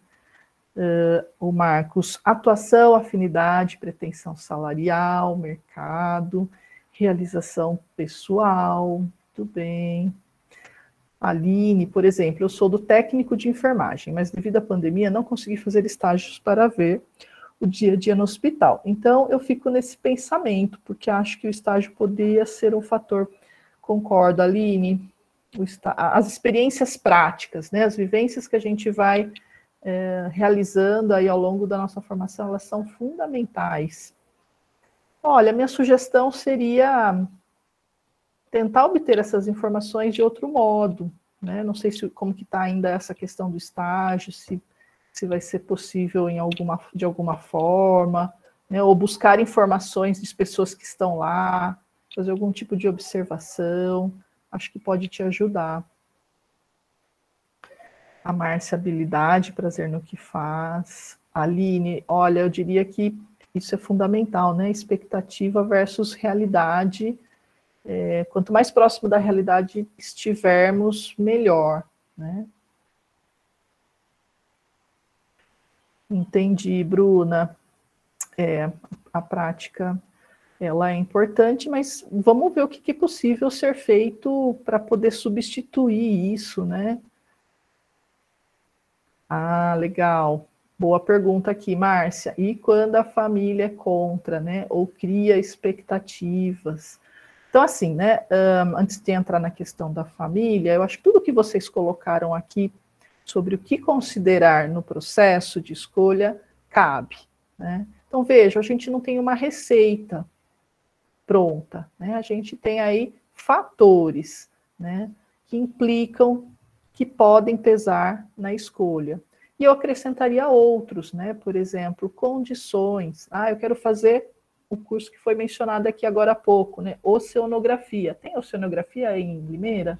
O Marcos, atuação, afinidade, pretensão salarial, mercado, realização pessoal, tudo bem. Aline, por exemplo, eu sou do técnico de enfermagem, mas devido à pandemia não consegui fazer estágios para ver o dia a dia no hospital. Então, eu fico nesse pensamento, porque acho que o estágio poderia ser um fator Concordo, Aline. As experiências práticas, né, as vivências que a gente vai realizando aí ao longo da nossa formação, elas são fundamentais. Olha, minha sugestão seria tentar obter essas informações de outro modo, né? Não sei como que está ainda essa questão do estágio, se vai ser possível de alguma forma, né? Ou buscar informações de pessoas que estão lá, fazer algum tipo de observação, acho que pode te ajudar. A Márcia, habilidade, prazer no que faz. A Aline, olha, eu diria que isso é fundamental, né? Expectativa versus realidade. Quanto mais próximo da realidade estivermos, melhor, né? Entendi, Bruna. A prática, ela é importante, mas vamos ver o que é possível ser feito para poder substituir isso, né? Ah, legal. Boa pergunta aqui, Márcia. E quando a família é contra, né? Ou cria expectativas? Então, assim, né? Antes de entrar na questão da família, eu acho que tudo que vocês colocaram aqui sobre o que considerar no processo de escolha cabe, né? Então, veja, a gente não tem uma receita pronta, né? A gente tem aí fatores, né? Que implicam, que podem pesar na escolha. E eu acrescentaria outros, né? Por exemplo, condições. Eu quero fazer o curso que foi mencionado aqui agora há pouco, né? Oceanografia. Tem oceanografia em Limeira?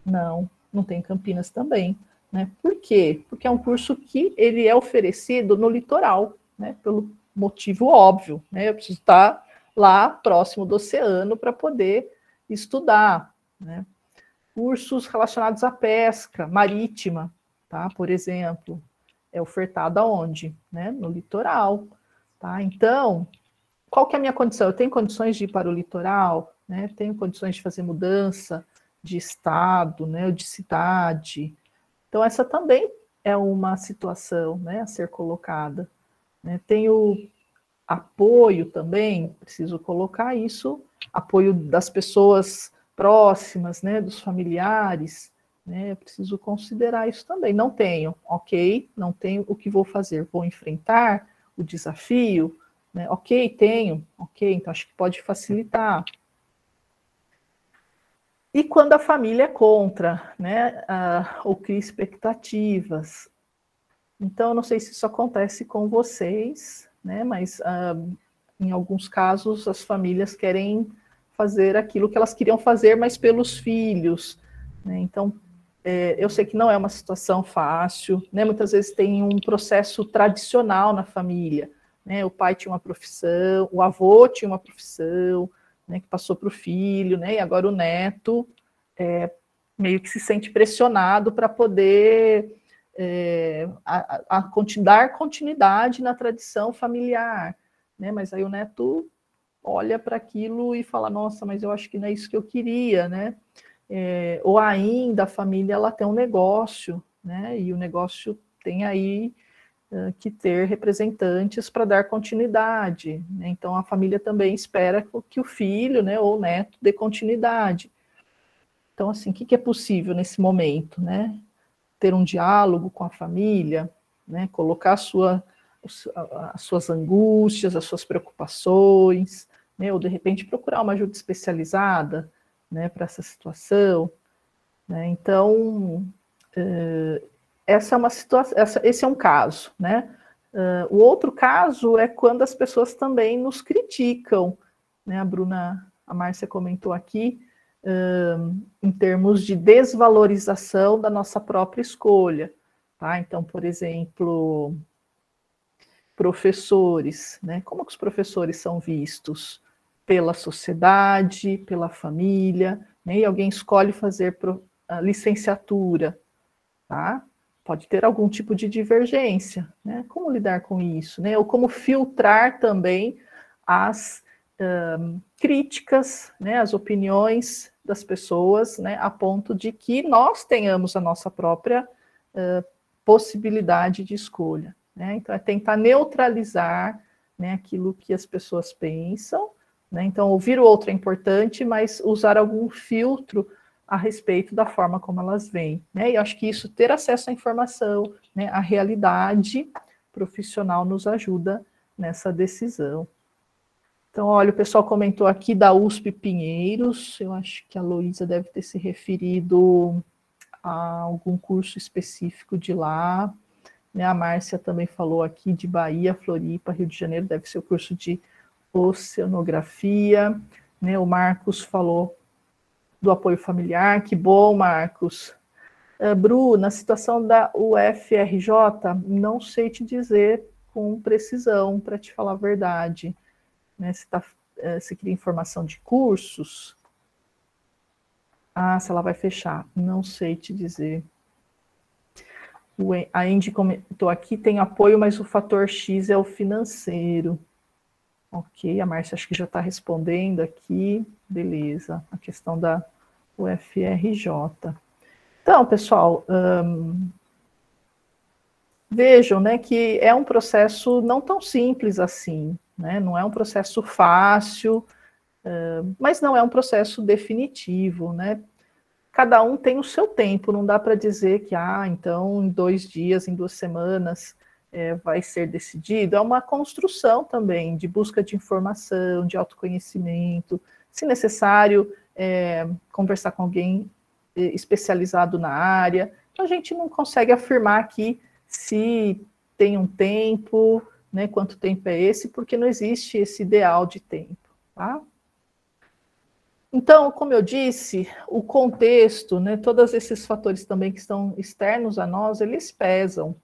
Não, não tem em Campinas também, né? Por quê? Porque é um curso que ele é oferecido no litoral, né? Pelo motivo óbvio, né? Eu preciso estar lá próximo do oceano para poder estudar, né? Cursos relacionados à pesca marítima, tá? Por exemplo, é ofertado aonde? Né? No litoral, tá? Então, qual que é a minha condição? Eu tenho condições de ir para o litoral, né? Tenho condições de fazer mudança de estado, né? Ou de cidade. Então, essa também é uma situação, né? A ser colocada, né? Tenho apoio também, preciso colocar isso, apoio das pessoas próximas, né, dos familiares, né, preciso considerar isso também. Não tenho, ok, não tenho, o que vou fazer? Vou enfrentar o desafio, né, ok, tenho, ok, então acho que pode facilitar. E quando a família é contra, né, ou cria expectativas. Então, eu não sei se isso acontece com vocês, né, mas em alguns casos as famílias querem fazer aquilo que elas queriam fazer, mas pelos filhos, né? Então, eu sei que não é uma situação fácil, né? Muitas vezes tem um processo tradicional na família, né? O pai tinha uma profissão, o avô tinha uma profissão, né, que passou para o filho, né? E agora o neto meio que se sente pressionado para poder dar continuidade na tradição familiar, né? Mas aí o neto olha para aquilo e fala, nossa, mas eu acho que não é isso que eu queria, né? Ou ainda a família ela tem um negócio, né? E o negócio tem aí que ter representantes para dar continuidade, né? Então a família também espera que o filho, né, ou o neto dê continuidade. Então, assim, o que é possível nesse momento, né? Ter um diálogo com a família, né? Colocar as suas angústias, as suas preocupações, né? Ou de repente procurar uma ajuda especializada, né, para essa situação, né? Então, essa é uma situação, esse é um caso, né? O outro caso é quando as pessoas também nos criticam, né? A Márcia comentou aqui, em termos de desvalorização da nossa própria escolha, tá? Então, por exemplo, professores, né? Como que os professores são vistos? Pela sociedade, pela família, né? E alguém escolhe fazer a licenciatura, tá? Pode ter algum tipo de divergência, né? Como lidar com isso, né? Ou como filtrar também as críticas, né? As opiniões das pessoas, né? A ponto de que nós tenhamos a nossa própria possibilidade de escolha, né? Então, é tentar neutralizar, né, aquilo que as pessoas pensam, né? Então, ouvir o outro é importante, mas usar algum filtro a respeito da forma como elas vêm, né? E eu acho que isso, ter acesso à informação, né, à realidade profissional, nos ajuda nessa decisão. Então, olha, o pessoal comentou aqui da USP Pinheiros, eu acho que a Luísa deve ter se referido a algum curso específico de lá, né? A Márcia também falou aqui de Bahia, Floripa, Rio de Janeiro, deve ser o curso de oceanografia, né? O Marcos falou do apoio familiar, que bom, Marcos. Bru, na situação da UFRJ, não sei te dizer com precisão, para te falar a verdade, né? Se queria informação de cursos, se ela vai fechar, não sei te dizer. A Andy comentou aqui, tem apoio, mas o fator X é o financeiro. Ok, a Márcia acho que já está respondendo aqui, beleza, a questão da UFRJ. Então, pessoal, vejam, né, que é um processo não tão simples assim, né, não é um processo fácil, mas não é um processo definitivo, né. Cada um tem o seu tempo, não dá para dizer que, então, em 2 dias, em 2 semanas, vai ser decidido. É uma construção também de busca de informação, de autoconhecimento, se necessário, conversar com alguém especializado na área. Então, a gente não consegue afirmar aqui se tem um tempo, né, quanto tempo é esse, porque não existe esse ideal de tempo, tá? Então, como eu disse, o contexto, né, todos esses fatores também que estão externos a nós, eles pesam,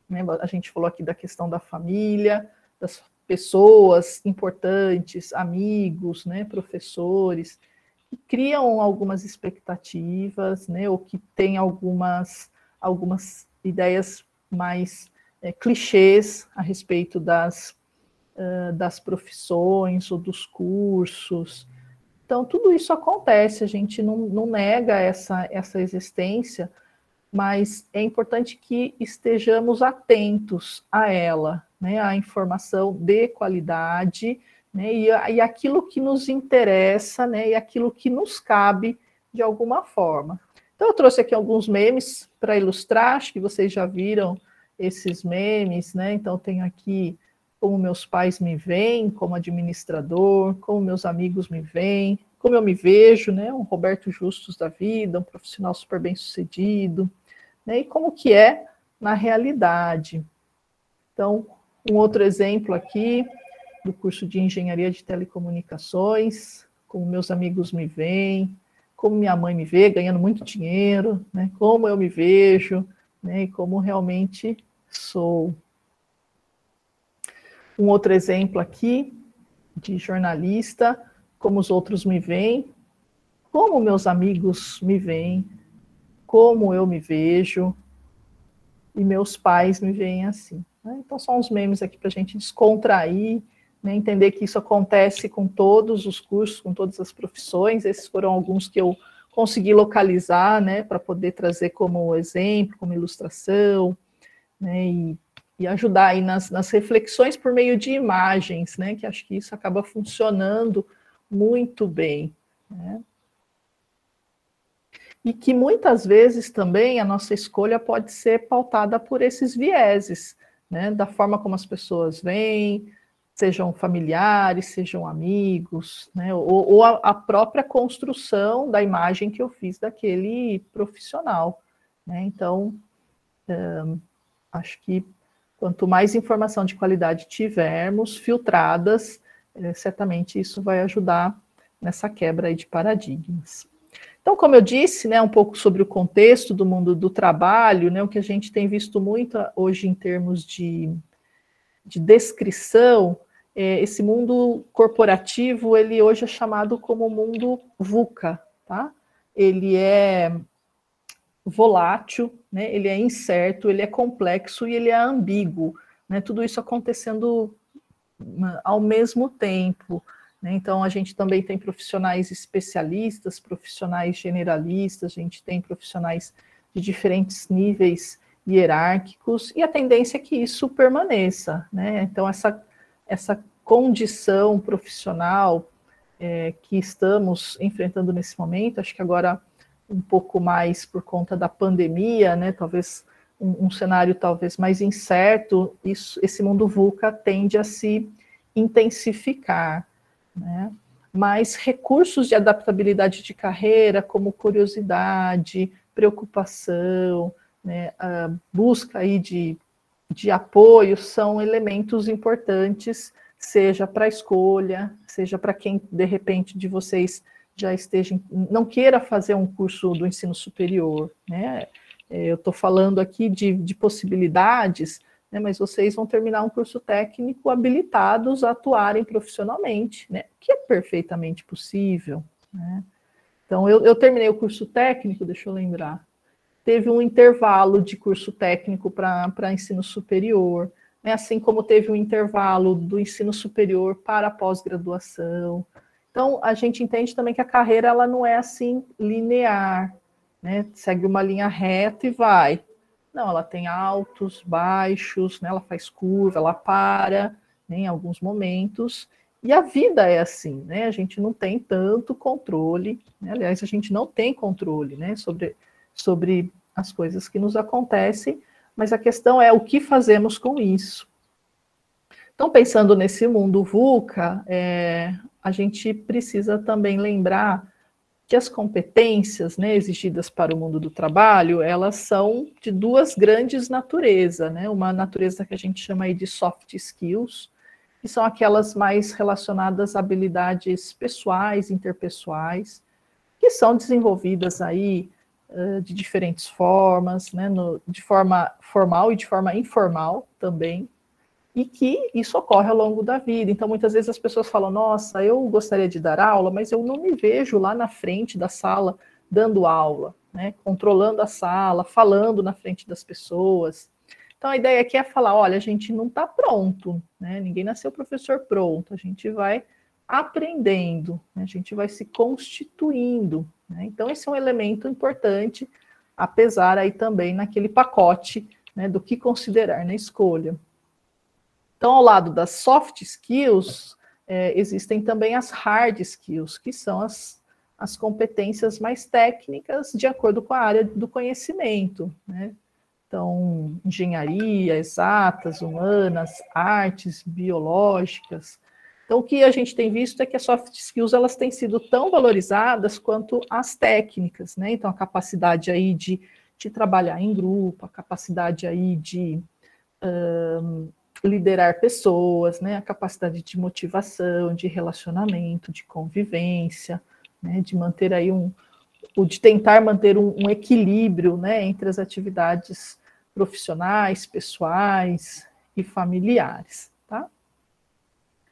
né? A gente falou aqui da questão da família, das pessoas importantes, amigos, né, professores, que criam algumas expectativas, né, ou que têm algumas ideias mais clichês a respeito das profissões ou dos cursos. Então, tudo isso acontece, a gente não nega essa existência, mas é importante que estejamos atentos a ela, né, a informação de qualidade, né, e aquilo que nos interessa, né, e aquilo que nos cabe de alguma forma. Então, eu trouxe aqui alguns memes para ilustrar, acho que vocês já viram esses memes, né, então tenho aqui como meus pais me veem como administrador, como meus amigos me veem, como eu me vejo, né, um Roberto Justus da vida, um profissional super bem-sucedido, né, e como que é na realidade. Então, um outro exemplo aqui, do curso de Engenharia de Telecomunicações, como meus amigos me veem, como minha mãe me vê, ganhando muito dinheiro, né, como eu me vejo, né, e como realmente sou. Um outro exemplo aqui, de jornalista, como os outros me veem, como meus amigos me veem, como eu me vejo, e meus pais me veem assim, né? Então, são uns memes aqui para a gente descontrair, né, entender que isso acontece com todos os cursos, com todas as profissões. Esses foram alguns que eu consegui localizar, né, para poder trazer como exemplo, como ilustração, né, e ajudar aí nas reflexões por meio de imagens, né, que acho que isso acaba funcionando muito bem, né? E que muitas vezes também a nossa escolha pode ser pautada por esses vieses, né, da forma como as pessoas veem, sejam familiares, sejam amigos, né, ou a própria construção da imagem que eu fiz daquele profissional, né? Então, acho que quanto mais informação de qualidade tivermos, filtradas, certamente isso vai ajudar nessa quebra aí de paradigmas. Então, como eu disse, né, um pouco sobre o contexto do mundo do trabalho, né, o que a gente tem visto muito hoje em termos de descrição, esse mundo corporativo, ele hoje é chamado como mundo VUCA, tá? Ele é volátil, né, ele é incerto, ele é complexo e ele é ambíguo, né, tudo isso acontecendo ao mesmo tempo, né? Então, a gente também tem profissionais especialistas, profissionais generalistas, a gente tem profissionais de diferentes níveis hierárquicos, e a tendência é que isso permaneça, né? Então, essa condição profissional que estamos enfrentando nesse momento, acho que agora um pouco mais por conta da pandemia, né, talvez um cenário talvez mais incerto, esse mundo VUCA tende a se intensificar, né? Mas recursos de adaptabilidade de carreira, como curiosidade, preocupação, né, a busca aí de apoio, são elementos importantes, seja para a escolha, seja para quem, de repente, de vocês já esteja, não queira fazer um curso do ensino superior, né? Eu estou falando aqui de possibilidades, né, mas vocês vão terminar um curso técnico habilitados a atuarem profissionalmente, né, que é perfeitamente possível, né? Então, eu terminei o curso técnico, deixa eu lembrar, teve um intervalo de curso técnico para ensino superior, né, assim como teve um intervalo do ensino superior para a pós-graduação. Então, a gente entende também que a carreira ela não é assim linear, né? Segue uma linha reta e vai. Não, ela tem altos, baixos, né? Ela faz curva, ela para, né, em alguns momentos. E a vida é assim, né? A gente não tem tanto controle, né? Aliás, a gente não tem controle, né, sobre as coisas que nos acontecem, mas a questão é o que fazemos com isso. Então, pensando nesse mundo VUCA, a gente precisa também lembrar que as competências, né, exigidas para o mundo do trabalho, elas são de duas grandes naturezas, né? Uma natureza que a gente chama aí de soft skills, que são aquelas mais relacionadas a habilidades pessoais, interpessoais, que são desenvolvidas aí de diferentes formas, né, de forma formal e de forma informal também, e que isso ocorre ao longo da vida. Então, muitas vezes as pessoas falam, nossa, eu gostaria de dar aula, mas eu não me vejo lá na frente da sala dando aula, né, controlando a sala, falando na frente das pessoas. Então, a ideia aqui é falar, olha, a gente não está pronto, né, ninguém nasceu professor pronto, a gente vai aprendendo, né, a gente vai se constituindo, né. Então, esse é um elemento importante, apesar aí também naquele pacote, né, do que considerar na escolha. Então, ao lado das soft skills, existem também as hard skills, que são as competências mais técnicas de acordo com a área do conhecimento, né? Então, engenharia, exatas, humanas, artes, biológicas. Então, o que a gente tem visto é que as soft skills elas têm sido tão valorizadas quanto as técnicas, né? Então, a capacidade aí de trabalhar em grupo, a capacidade aí de liderar pessoas, né, a capacidade de motivação, de relacionamento, de convivência, né, de manter aí de tentar manter um equilíbrio, né, entre as atividades profissionais, pessoais e familiares, tá?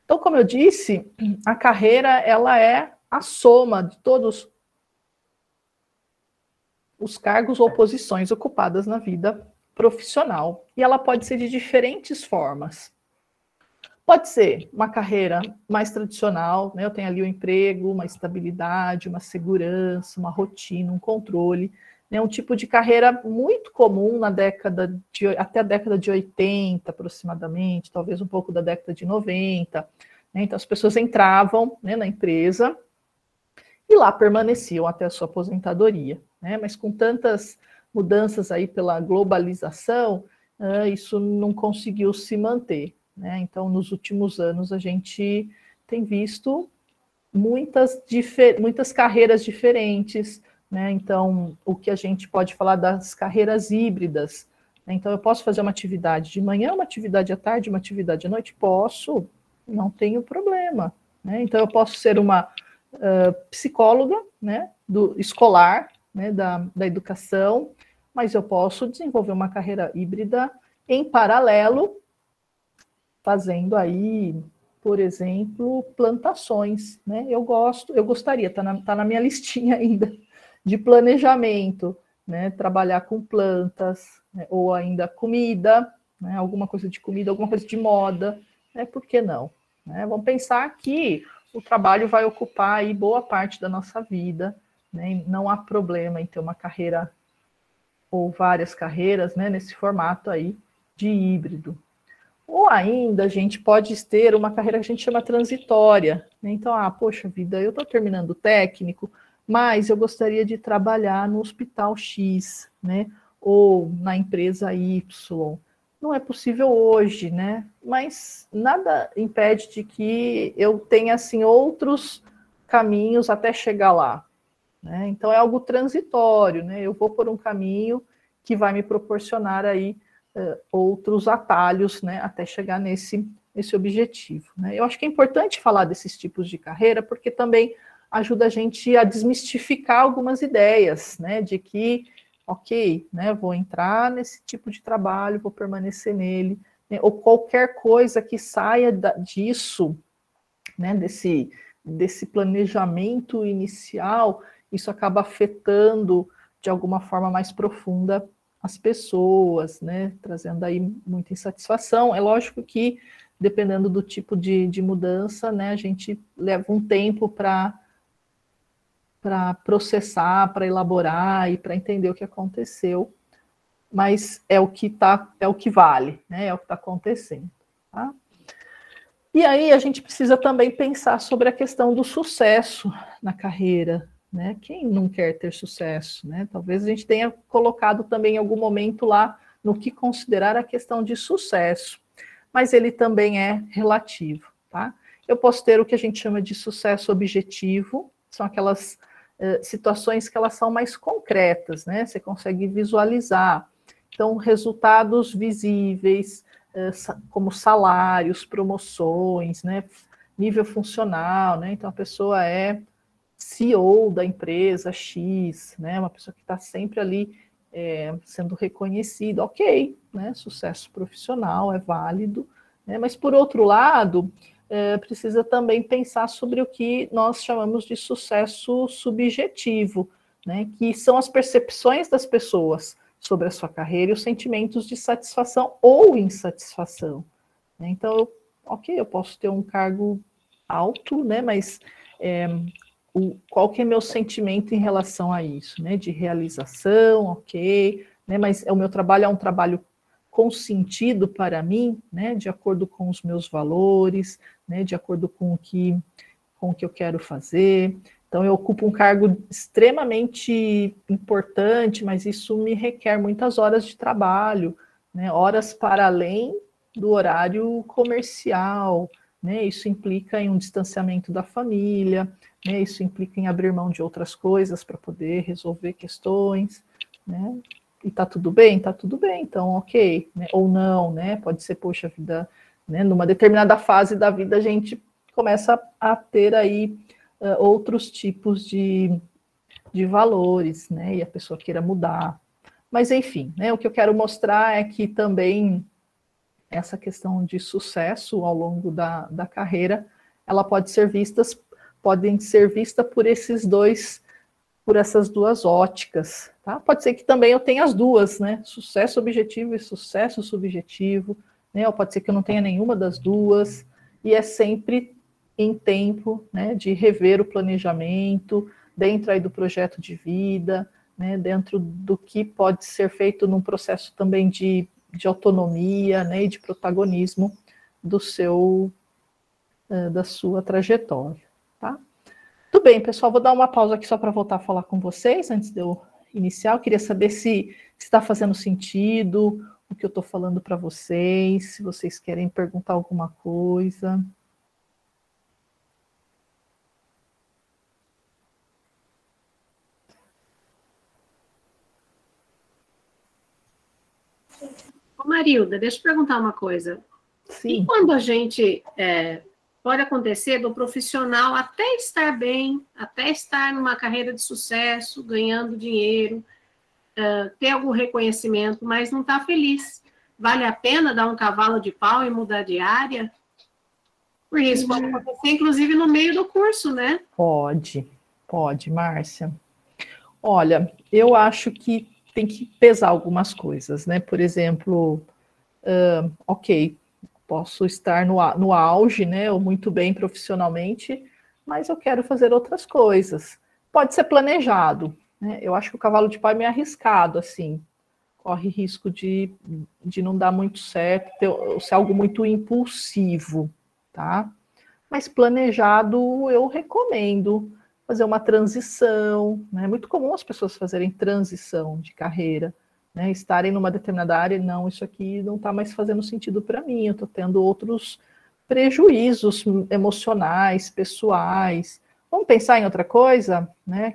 Então, como eu disse, a carreira ela é a soma de todos os cargos ou posições ocupadas na vida profissional, e ela pode ser de diferentes formas. Pode ser uma carreira mais tradicional, né? Eu tenho ali um emprego, uma estabilidade, uma segurança, uma rotina, um controle, né? Um tipo de carreira muito comum até a década de 80, aproximadamente, talvez um pouco da década de 90, né? Então as pessoas entravam, né, na empresa e lá permaneciam até a sua aposentadoria, né? Mas com tantas mudanças aí pela globalização, isso não conseguiu se manter, né? Então, nos últimos anos, a gente tem visto muitas carreiras diferentes, né? Então, o que a gente pode falar das carreiras híbridas, né? Então, eu posso fazer uma atividade de manhã, uma atividade à tarde, uma atividade à noite? Posso, não tenho problema, né? Então, eu posso ser uma psicóloga, né, escolar, né, da educação, mas eu posso desenvolver uma carreira híbrida em paralelo, fazendo aí, por exemplo, plantações, né? Eu gostaria, tá na minha listinha ainda, de planejamento, né? Trabalhar com plantas, né? Ou ainda comida, né? Alguma coisa de comida, alguma coisa de moda, né? Por que não? Né? Vamos pensar que o trabalho vai ocupar aí boa parte da nossa vida, né? Não há problema em ter uma carreira ou várias carreiras, né? Nesse formato aí de híbrido. Ou ainda a gente pode ter uma carreira que a gente chama transitória, né? Então, poxa vida, eu estou terminando o técnico, mas eu gostaria de trabalhar no hospital X, né? Ou na empresa Y. Não é possível hoje, né? Mas nada impede de que eu tenha, assim, outros caminhos até chegar lá, né? Então, é algo transitório, né? Eu vou por um caminho que vai me proporcionar aí outros atalhos, né, até chegar nesse objetivo, né? Eu acho que é importante falar desses tipos de carreira, porque também ajuda a gente a desmistificar algumas ideias, né, de que, ok, né, vou entrar nesse tipo de trabalho, vou permanecer nele, né, ou qualquer coisa que saia disso, né, desse planejamento inicial, isso acaba afetando de alguma forma mais profunda as pessoas, né, trazendo aí muita insatisfação. É lógico que, dependendo do tipo de mudança, né, a gente leva um tempo para processar, para elaborar e para entender o que aconteceu, mas é o que vale, né, é o que está acontecendo, tá? E aí a gente precisa também pensar sobre a questão do sucesso na carreira, né? Quem não quer ter sucesso, né? Talvez a gente tenha colocado também em algum momento lá no que considerar a questão de sucesso, mas ele também é relativo, tá? Eu posso ter o que a gente chama de sucesso objetivo, são aquelas situações que elas são mais concretas, né? Você consegue visualizar. Então, resultados visíveis, como salários, promoções, né, nível funcional, né? Então a pessoa é CEO da empresa X, né? Uma pessoa que está sempre ali sendo reconhecida, ok, né? Sucesso profissional é válido, né? Mas por outro lado, precisa também pensar sobre o que nós chamamos de sucesso subjetivo, né? Que são as percepções das pessoas sobre a sua carreira e os sentimentos de satisfação ou insatisfação, né? Então, ok, eu posso ter um cargo alto, né? Mas qual que é meu sentimento em relação a isso, né? De realização, ok, né? Mas o meu trabalho é um trabalho com sentido para mim, né? De acordo com os meus valores, né? De acordo com o que eu quero fazer. Então, eu ocupo um cargo extremamente importante, mas isso me requer muitas horas de trabalho, né? Horas para além do horário comercial, né? Isso implica em um distanciamento da família, né? Isso implica em abrir mão de outras coisas para poder resolver questões, né? E tá tudo bem? Tá tudo bem, então ok, né? Ou não, né? Pode ser, poxa vida, né? Numa determinada fase da vida a gente começa a ter aí outros tipos de valores, né? E a pessoa queira mudar. Mas, enfim, né? O que eu quero mostrar é que também essa questão de sucesso ao longo da carreira, ela podem ser vista por essas duas óticas, tá? Pode ser que também eu tenha as duas, né? Sucesso objetivo e sucesso subjetivo, né? Ou pode ser que eu não tenha nenhuma das duas, e é sempre em tempo, né, de rever o planejamento, dentro aí do projeto de vida, né, dentro do que pode ser feito num processo também de autonomia, né, e de protagonismo da sua trajetória, tá? Tudo bem, pessoal, vou dar uma pausa aqui só para voltar a falar com vocês, antes de eu iniciar. Eu queria saber se está fazendo sentido o que eu estou falando para vocês, se vocês querem perguntar alguma coisa. Ô Marilda, deixa eu perguntar uma coisa. Sim. E quando a gente pode acontecer do profissional até estar bem, até estar numa carreira de sucesso, ganhando dinheiro, ter algum reconhecimento, mas não está feliz? Vale a pena dar um cavalo de pau e mudar de área? Por isso pode acontecer, inclusive, no meio do curso, né? Pode, Márcia. Olha, eu acho que tem que pesar algumas coisas, né? Por exemplo, ok, posso estar no auge, né? Ou muito bem profissionalmente, mas eu quero fazer outras coisas. Pode ser planejado, né? Eu acho que o cavalo de pau é meio arriscado, assim. corre risco de não dar muito certo, ser algo muito impulsivo, tá? Mas planejado eu recomendo fazer uma transição, né? É muito comum as pessoas fazerem transição de carreira, né? Estarem numa determinada área, não, isso aqui não está mais fazendo sentido para mim, eu estou tendo outros prejuízos emocionais, pessoais. Vamos pensar em outra coisa, né?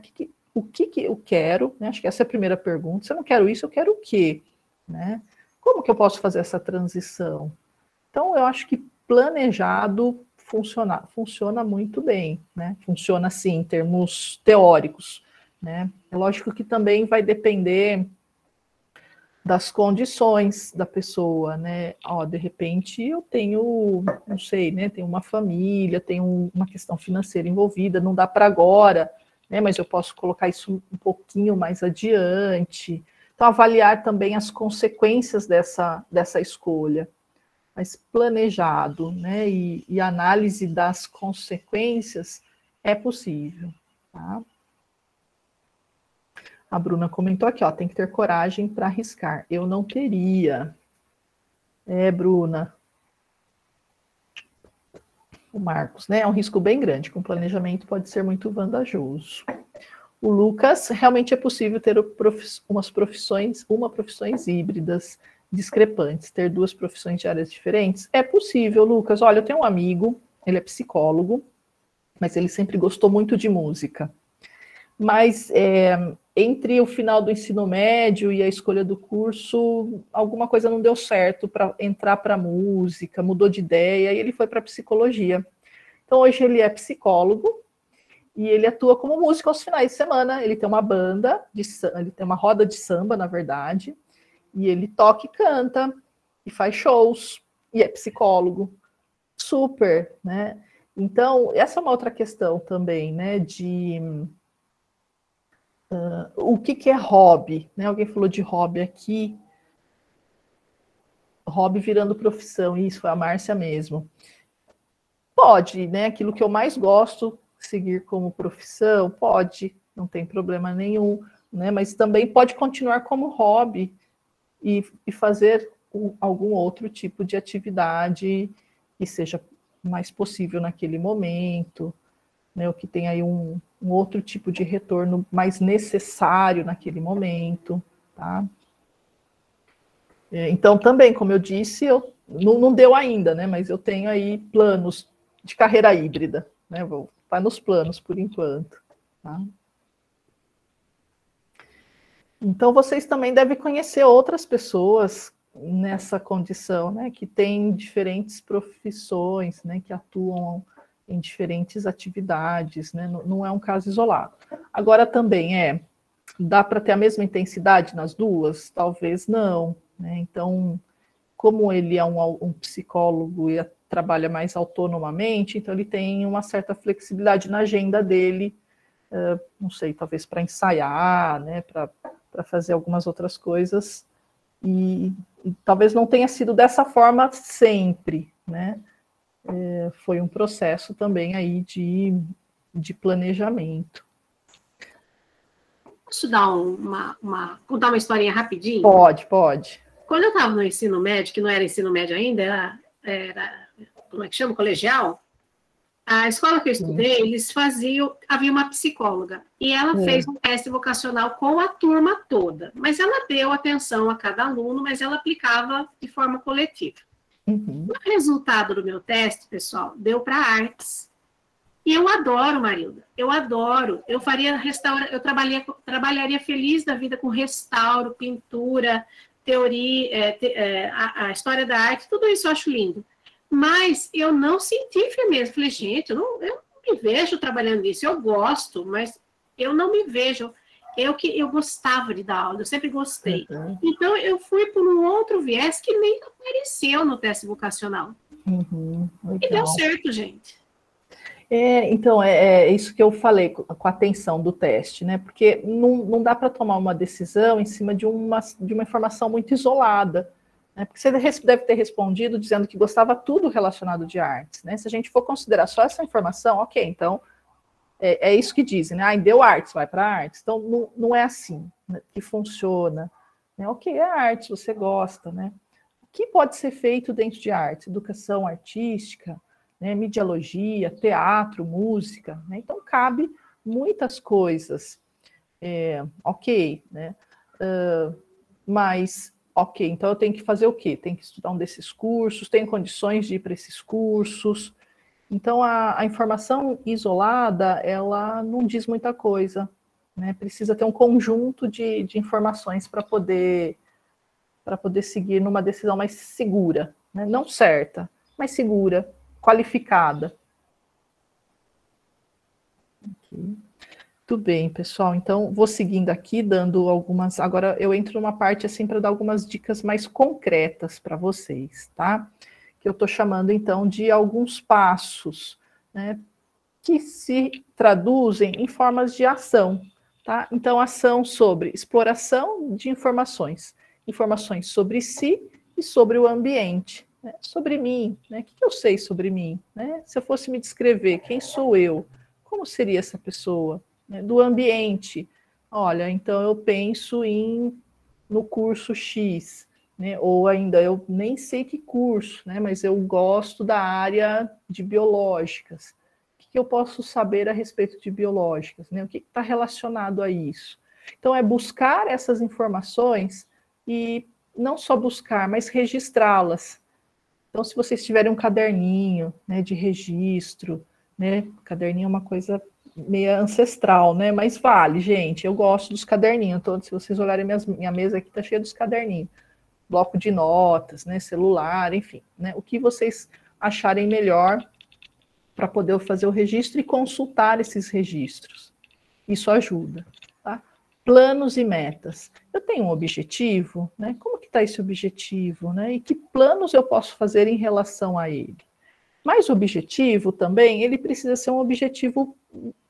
O que eu quero, né? Acho que essa é a primeira pergunta. Se eu não quero isso, eu quero o quê? Né? Como que eu posso fazer essa transição? Então, eu acho que planejado funciona muito bem, né? Funciona assim, em termos teóricos, né? É lógico que também vai depender das condições da pessoa, né? Ó, de repente eu tenho, não sei, né? Tenho uma família, tenho uma questão financeira envolvida, não dá para agora, né? Mas eu posso colocar isso um pouquinho mais adiante. Então, avaliar também as consequências dessa escolha. Mas planejado, né? E análise das consequências é possível, tá? A Bruna comentou aqui, ó, tem que ter coragem para arriscar. Eu não teria. É, Bruna. O Marcos, né? É um risco bem grande. Com planejamento pode ser muito vantajoso. O Lucas, realmente é possível ter profissões híbridas discrepantes, ter duas profissões de áreas diferentes? É possível, Lucas. Olha, eu tenho um amigo, ele é psicólogo, mas ele sempre gostou muito de música. Mas entre o final do ensino médio e a escolha do curso, alguma coisa não deu certo para entrar para música, mudou de ideia e ele foi para psicologia. Então hoje ele é psicólogo e ele atua como músico aos finais de semana. Ele tem uma banda, ele tem uma roda de samba, na verdade, e ele toca e canta e faz shows e é psicólogo. Super, né? Então essa é uma outra questão também, né? O que é hobby? Né? Alguém falou de hobby aqui. Hobby virando profissão, isso foi a Márcia mesmo. Pode, né? Aquilo que eu mais gosto, seguir como profissão, pode, não tem problema nenhum, né? Mas também pode continuar como hobby e fazer algum outro tipo de atividade que seja mais possível naquele momento, né? O que tem aí um outro tipo de retorno mais necessário naquele momento, tá? Então, também, como eu disse, não deu ainda, né? Mas eu tenho aí planos de carreira híbrida, né? Vou estar nos planos por enquanto, tá? Então, vocês também devem conhecer outras pessoas nessa condição, né? Que têm diferentes profissões, né? Que atuam em diferentes atividades, né? Não é um caso isolado. Agora também dá para ter a mesma intensidade nas duas? Talvez não, né? Então, como ele é um psicólogo e trabalha mais autonomamente, então ele tem uma certa flexibilidade na agenda dele, não sei, talvez para ensaiar, né? Para fazer algumas outras coisas, e talvez não tenha sido dessa forma sempre, né? Foi um processo também aí de planejamento. Posso dar contar uma historinha rapidinho? Pode. Quando eu estava no ensino médio, que não era ensino médio ainda, era como é que chama? Colegial. A escola que eu estudei, havia uma psicóloga, e ela fez um teste vocacional com a turma toda, mas ela deu atenção a cada aluno, mas ela aplicava de forma coletiva. Uhum. O resultado do meu teste, pessoal, deu para artes. E eu adoro, Marilda, eu adoro. Eu trabalharia feliz da vida com restauro, pintura, teoria, a história da arte, tudo isso eu acho lindo. Mas eu não senti firmeza. Falei, gente, eu não me vejo trabalhando nisso. Eu gosto, mas eu não me vejo. Eu gostava de dar aula, eu sempre gostei. Uhum. Então, eu fui por um outro viés que nem apareceu no teste vocacional. Uhum. E deu certo, gente. Então, é isso que eu falei com a atenção do teste, né? Porque não dá para tomar uma decisão em cima de uma informação muito isolada. Porque você deve ter respondido dizendo que gostava tudo relacionado de artes, né? Se a gente for considerar só essa informação, ok, então é isso que dizem, né? Deu artes, vai para artes. Então, não é assim, né, que funciona. né? Ok, é arte, você gosta, né? O que pode ser feito dentro de arte? Educação artística, né? Mediologia, teatro, música, né? Então, cabe muitas coisas. Ok, né? Mas, ok, então eu tenho que fazer o quê? Tenho que estudar um desses cursos, tenho condições de ir para esses cursos. Então, a informação isolada, ela não diz muita coisa, né? Precisa ter um conjunto de informações para poder seguir numa decisão mais segura, né? Não certa, mas segura, qualificada. Aqui. Tudo bem, pessoal. Então, vou seguindo aqui, dando algumas... Agora, eu entro numa parte, assim, para dar algumas dicas mais concretas para vocês, tá? Que eu estou chamando, então, de alguns passos, né? Que se traduzem em formas de ação, tá? Então, ação sobre exploração de informações. Informações sobre si e sobre o ambiente. Né? Sobre mim, né? O que eu sei sobre mim? Né? Se eu fosse me descrever, quem sou eu? Como seria essa pessoa? Do ambiente. Olha, então eu penso no curso X, né? Ou ainda eu nem sei que curso, né? Mas eu gosto da área de biológicas. O que eu posso saber a respeito de biológicas, né? O que está relacionado a isso? Então é buscar essas informações e não só buscar, mas registrá-las. Então, se vocês tiverem um caderninho, né, de registro, né? Caderninho é uma coisa meio ancestral, né? Mas vale, gente. Eu gosto dos caderninhos. Então, se vocês olharem minha mesa aqui, tá cheia dos caderninhos. Bloco de notas, né? Celular, enfim, né? O que vocês acharem melhor para poder fazer o registro e consultar esses registros. Isso ajuda, tá? Planos e metas. Eu tenho um objetivo, né? Como que está esse objetivo, né? E que planos eu posso fazer em relação a ele? Mas o objetivo também, ele precisa ser um objetivo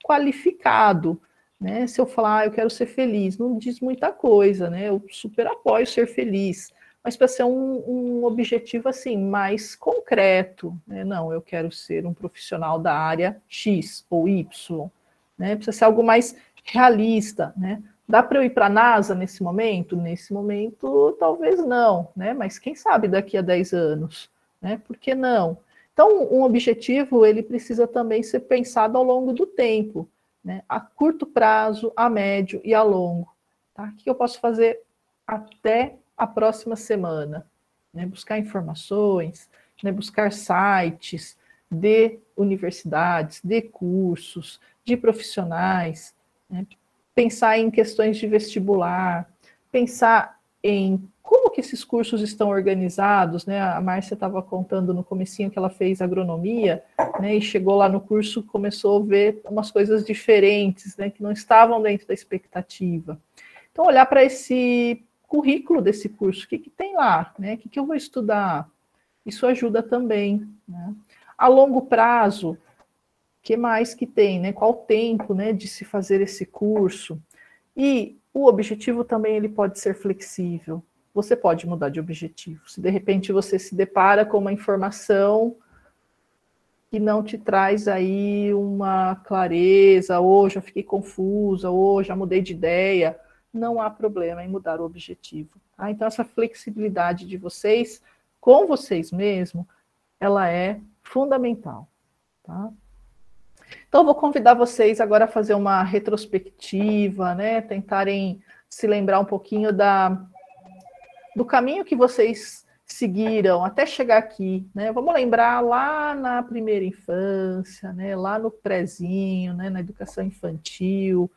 qualificado, né? Se eu falar, eu quero ser feliz, não diz muita coisa, né? Eu super apoio ser feliz, mas para ser um objetivo assim mais concreto, né? Não, eu quero ser um profissional da área X ou Y, né? Precisa ser algo mais realista, né? Dá para eu ir para a NASA nesse momento? Nesse momento, talvez não, né? Mas quem sabe daqui a 10 anos, né? Por que não? Então, um objetivo, ele precisa também ser pensado ao longo do tempo, né? A curto prazo, a médio e a longo. Tá? O que eu posso fazer até a próxima semana? Né? Buscar informações, né? Buscar sites de universidades, de cursos, de profissionais, né? Pensar em questões de vestibular, pensar em como que esses cursos estão organizados, né? A Márcia estava contando no comecinho que ela fez agronomia, né? E chegou lá no curso, começou a ver umas coisas diferentes, né? Que não estavam dentro da expectativa. Então, olhar para esse currículo desse curso, o que tem lá, né? O que eu vou estudar? Isso ajuda também, né? A longo prazo, o que mais que tem, né? Qual o tempo, né, de se fazer esse curso? E o objetivo também ele pode ser flexível. Você pode mudar de objetivo. Se de repente você se depara com uma informação que não te traz aí uma clareza, ou já fiquei confusa, ou já mudei de ideia, não há problema em mudar o objetivo. Tá? Então essa flexibilidade de vocês, com vocês mesmos, ela é fundamental. Tá? Então, eu vou convidar vocês agora a fazer uma retrospectiva, né? Tentarem se lembrar um pouquinho do caminho que vocês seguiram até chegar aqui, né? Vamos lembrar lá na primeira infância, né? Lá no prézinho, né? Na educação infantil,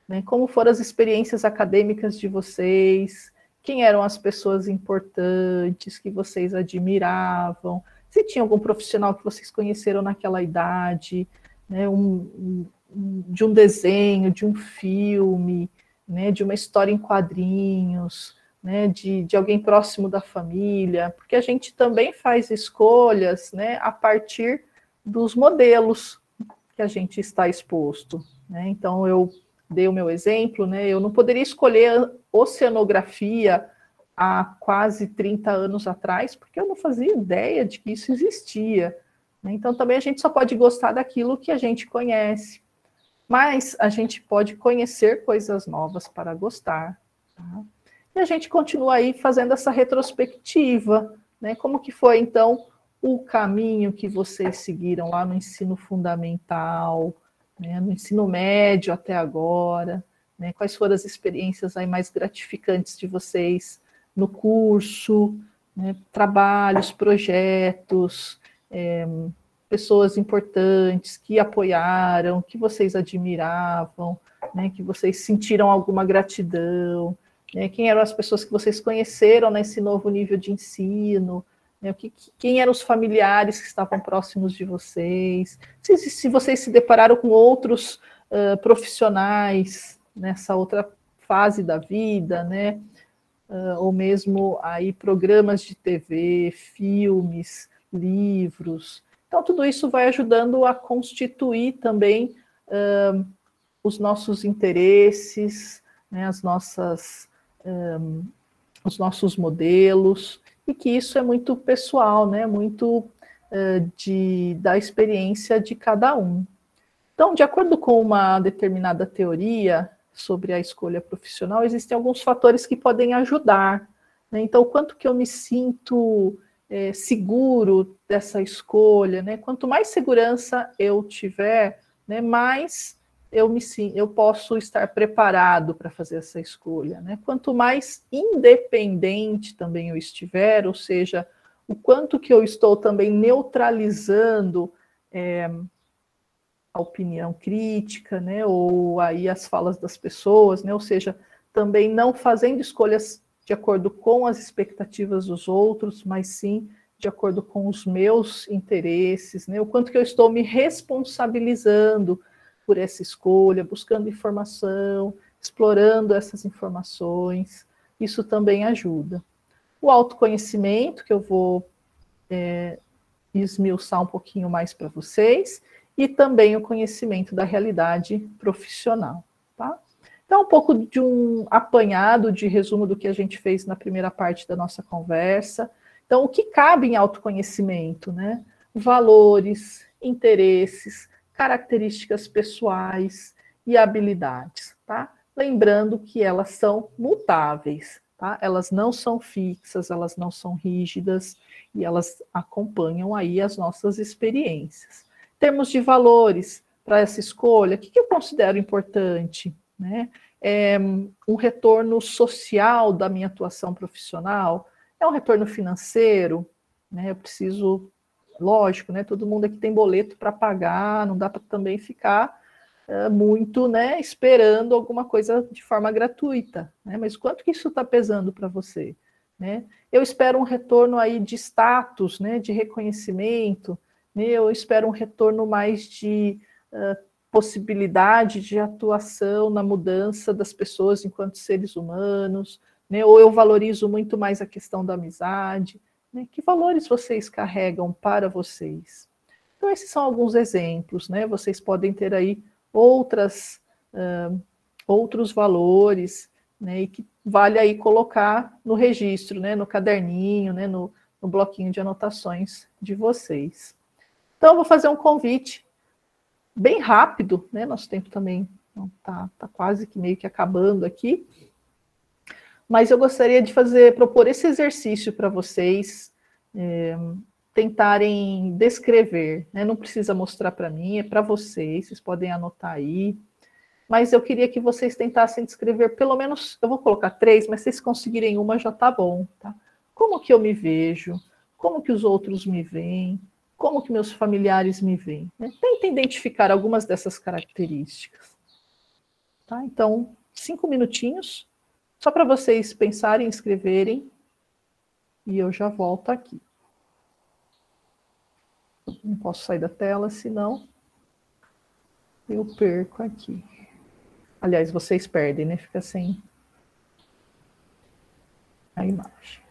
né? Como foram as experiências acadêmicas de vocês, quem eram as pessoas importantes que vocês admiravam, se tinha algum profissional que vocês conheceram naquela idade, né, de um desenho, de um filme, né, de uma história em quadrinhos, né, de alguém próximo da família, porque a gente também faz escolhas, né, a partir dos modelos que a gente está exposto. Né? Então, eu dei o meu exemplo, né, eu não poderia escolher oceanografia há quase 30 anos atrás, porque eu não fazia ideia de que isso existia. Então, também a gente só pode gostar daquilo que a gente conhece. Mas a gente pode conhecer coisas novas para gostar. Tá? E a gente continua aí fazendo essa retrospectiva, né? Como que foi, então, o caminho que vocês seguiram lá no ensino fundamental, né? No ensino médio até agora, né? Quais foram as experiências aí mais gratificantes de vocês no curso, né? Trabalhos, projetos, pessoas importantes que apoiaram, que vocês admiravam, né? Que vocês sentiram alguma gratidão, né? Quem eram as pessoas que vocês conheceram nesse novo nível de ensino, né? Quem eram os familiares que estavam próximos de vocês, se vocês se depararam com outros profissionais nessa outra fase da vida, né? Ou mesmo aí programas de TV, filmes, livros. Então, tudo isso vai ajudando a constituir também os nossos interesses, né, os nossos modelos, e que isso é muito pessoal, né, muito da experiência de cada um. Então, de acordo com uma determinada teoria sobre a escolha profissional, existem alguns fatores que podem ajudar, né? Então, quanto que eu me sinto seguro dessa escolha, né? Quanto mais segurança eu tiver, né, mais eu posso estar preparado para fazer essa escolha, né? Quanto mais independente também eu estiver, ou seja, o quanto que eu estou também neutralizando a opinião crítica, né, ou aí as falas das pessoas, né, ou seja, também não fazendo escolhas de acordo com as expectativas dos outros, mas sim de acordo com os meus interesses, né, o quanto que eu estou me responsabilizando por essa escolha, buscando informação, explorando essas informações, isso também ajuda. O autoconhecimento, que eu vou esmiuçar um pouquinho mais para vocês, e também o conhecimento da realidade profissional, tá? Então, um pouco de um apanhado de resumo do que a gente fez na primeira parte da nossa conversa. Então, o que cabe em autoconhecimento, né? Valores, interesses, características pessoais e habilidades, tá? Lembrando que elas são mutáveis, tá? Elas não são fixas, elas não são rígidas e elas acompanham aí as nossas experiências. Em termos de valores para essa escolha, o que eu considero importante, né? Um retorno social da minha atuação profissional, é um retorno financeiro, né? Eu preciso, lógico, né? Todo mundo aqui tem boleto para pagar, não dá para também ficar muito, né, esperando alguma coisa de forma gratuita, né? Mas quanto que isso está pesando para você, né? Eu espero um retorno aí de status, né, de reconhecimento, né? Eu espero um retorno mais de possibilidade de atuação na mudança das pessoas enquanto seres humanos, né? Ou eu valorizo muito mais a questão da amizade, né? Que valores vocês carregam para vocês? Então, esses são alguns exemplos, né? Vocês podem ter aí outros valores, né? E que vale aí colocar no registro, né? No caderninho, né? No bloquinho de anotações de vocês. Então, eu vou fazer um convite bem rápido, né? Nosso tempo também tá quase que meio que acabando aqui. Mas eu gostaria de propor esse exercício para vocês tentarem descrever, né? Não precisa mostrar para mim, é para vocês podem anotar aí. Mas eu queria que vocês tentassem descrever pelo menos, eu vou colocar 3, mas se vocês conseguirem uma já tá bom, tá? Como que eu me vejo? Como que os outros me veem? Como que meus familiares me veem? Né? Tentem identificar algumas dessas características. Tá? Então, 5 minutinhos, só para vocês pensarem, escreverem, e eu já volto aqui. Não posso sair da tela, senão eu perco aqui. Aliás, vocês perdem, né? Fica sem a imagem.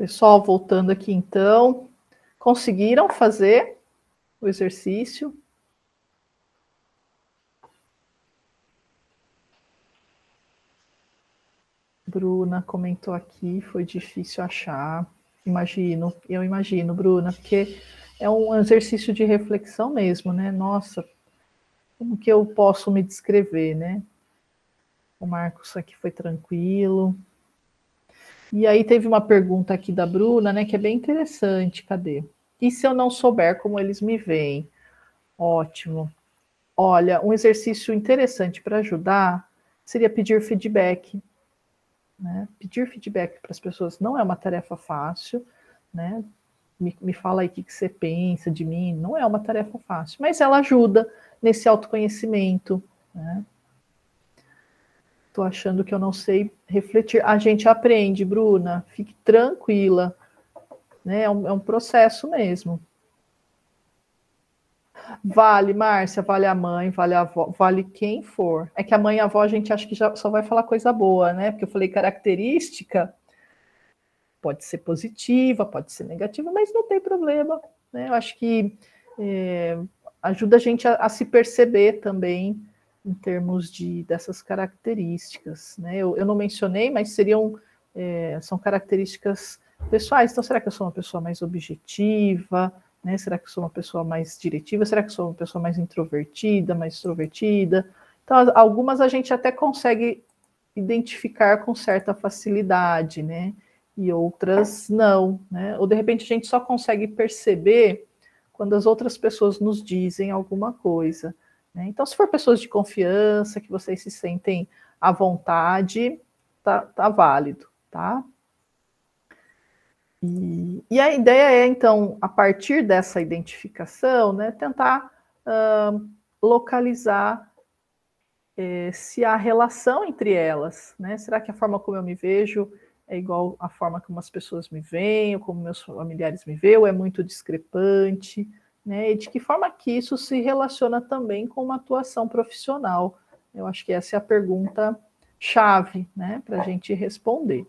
Pessoal, voltando aqui então, conseguiram fazer o exercício? Bruna comentou aqui, foi difícil achar. Eu imagino, Bruna, porque é um exercício de reflexão mesmo, né? Nossa, como que eu posso me descrever, né? O Marcos aqui foi tranquilo. E aí teve uma pergunta aqui da Bruna, né, que é bem interessante. Cadê? E se eu não souber como eles me veem? Ótimo. Olha, um exercício interessante para ajudar seria pedir feedback. Né? Pedir feedback para as pessoas não é uma tarefa fácil, né? Me fala aí o que você pensa de mim, não é uma tarefa fácil, mas ela ajuda nesse autoconhecimento, né? Estou achando que eu não sei refletir. A gente aprende, Bruna, fique tranquila, né? É um processo mesmo. Vale, Márcia, vale a mãe, vale a avó, vale quem for. É que a mãe e a avó a gente acha que já só vai falar coisa boa, né? Porque eu falei característica, pode ser positiva, pode ser negativa, mas não tem problema, né? Eu acho que ajuda a gente a se perceber também em termos dessas características, né? Eu não mencionei, mas são características pessoais. Então, será que eu sou uma pessoa mais objetiva? Né? Será que eu sou uma pessoa mais diretiva? Será que eu sou uma pessoa mais introvertida, mais extrovertida? Então, algumas a gente até consegue identificar com certa facilidade, né? E outras não, né? Ou de repente a gente só consegue perceber quando as outras pessoas nos dizem alguma coisa, né? Então, se for pessoas de confiança, que vocês se sentem à vontade, tá válido, tá? E a ideia é, então, a partir dessa identificação, né, tentar localizar se há relação entre elas, né? Será que a forma como eu me vejo é igual à forma como as pessoas me veem, ou como meus familiares me veem, ou é muito discrepante, né? E de que forma que isso se relaciona também com uma atuação profissional? Eu acho que essa é a pergunta chave, né, para a gente responder.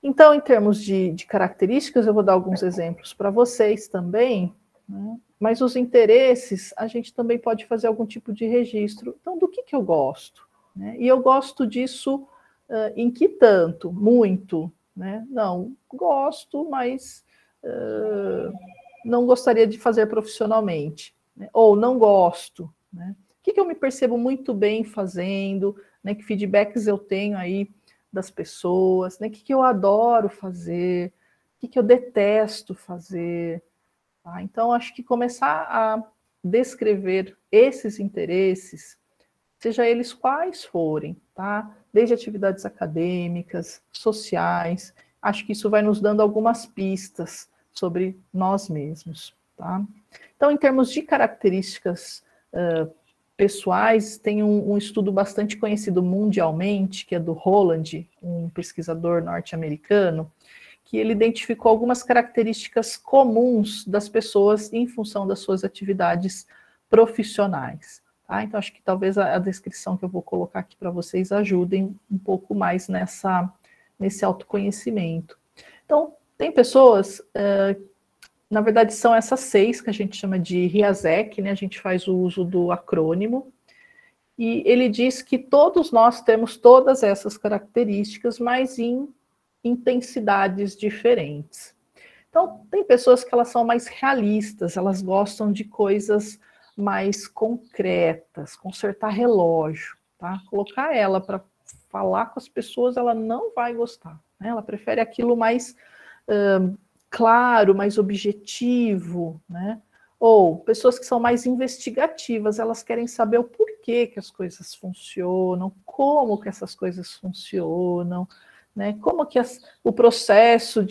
Então, em termos de características, eu vou dar alguns exemplos para vocês também, né? Mas os interesses, a gente também pode fazer algum tipo de registro. Então, do que eu gosto? Né? E eu gosto disso em que tanto? Muito? Né? Não, gosto, mas não gostaria de fazer profissionalmente. Né? Ou não gosto. Né? O que eu me percebo muito bem fazendo? Né? Que feedbacks eu tenho aí das pessoas? Né? O que eu adoro fazer? O que eu detesto fazer? Tá? Então, acho que começar a descrever esses interesses, seja eles quais forem, tá? Desde atividades acadêmicas, sociais, acho que isso vai nos dando algumas pistas sobre nós mesmos, tá? Então, em termos de características pessoais, tem um estudo bastante conhecido mundialmente, que é do Holland, um pesquisador norte-americano, que ele identificou algumas características comuns das pessoas em função das suas atividades profissionais. Tá? Então, acho que talvez a descrição que eu vou colocar aqui para vocês ajudem um pouco mais nesse autoconhecimento. Então, tem pessoas, na verdade, são essas 6 que a gente chama de RIASEC, né? A gente faz o uso do acrônimo, e ele diz que todos nós temos todas essas características, mas em intensidades diferentes. Então, tem pessoas que elas são mais realistas, elas gostam de coisas mais concretas, consertar relógio, tá? Colocar ela para falar com as pessoas, ela não vai gostar, né? Ela prefere aquilo mais claro, mais objetivo, né? Ou pessoas que são mais investigativas, elas querem saber o porquê que as coisas funcionam, como que essas coisas funcionam, né? Como que o processo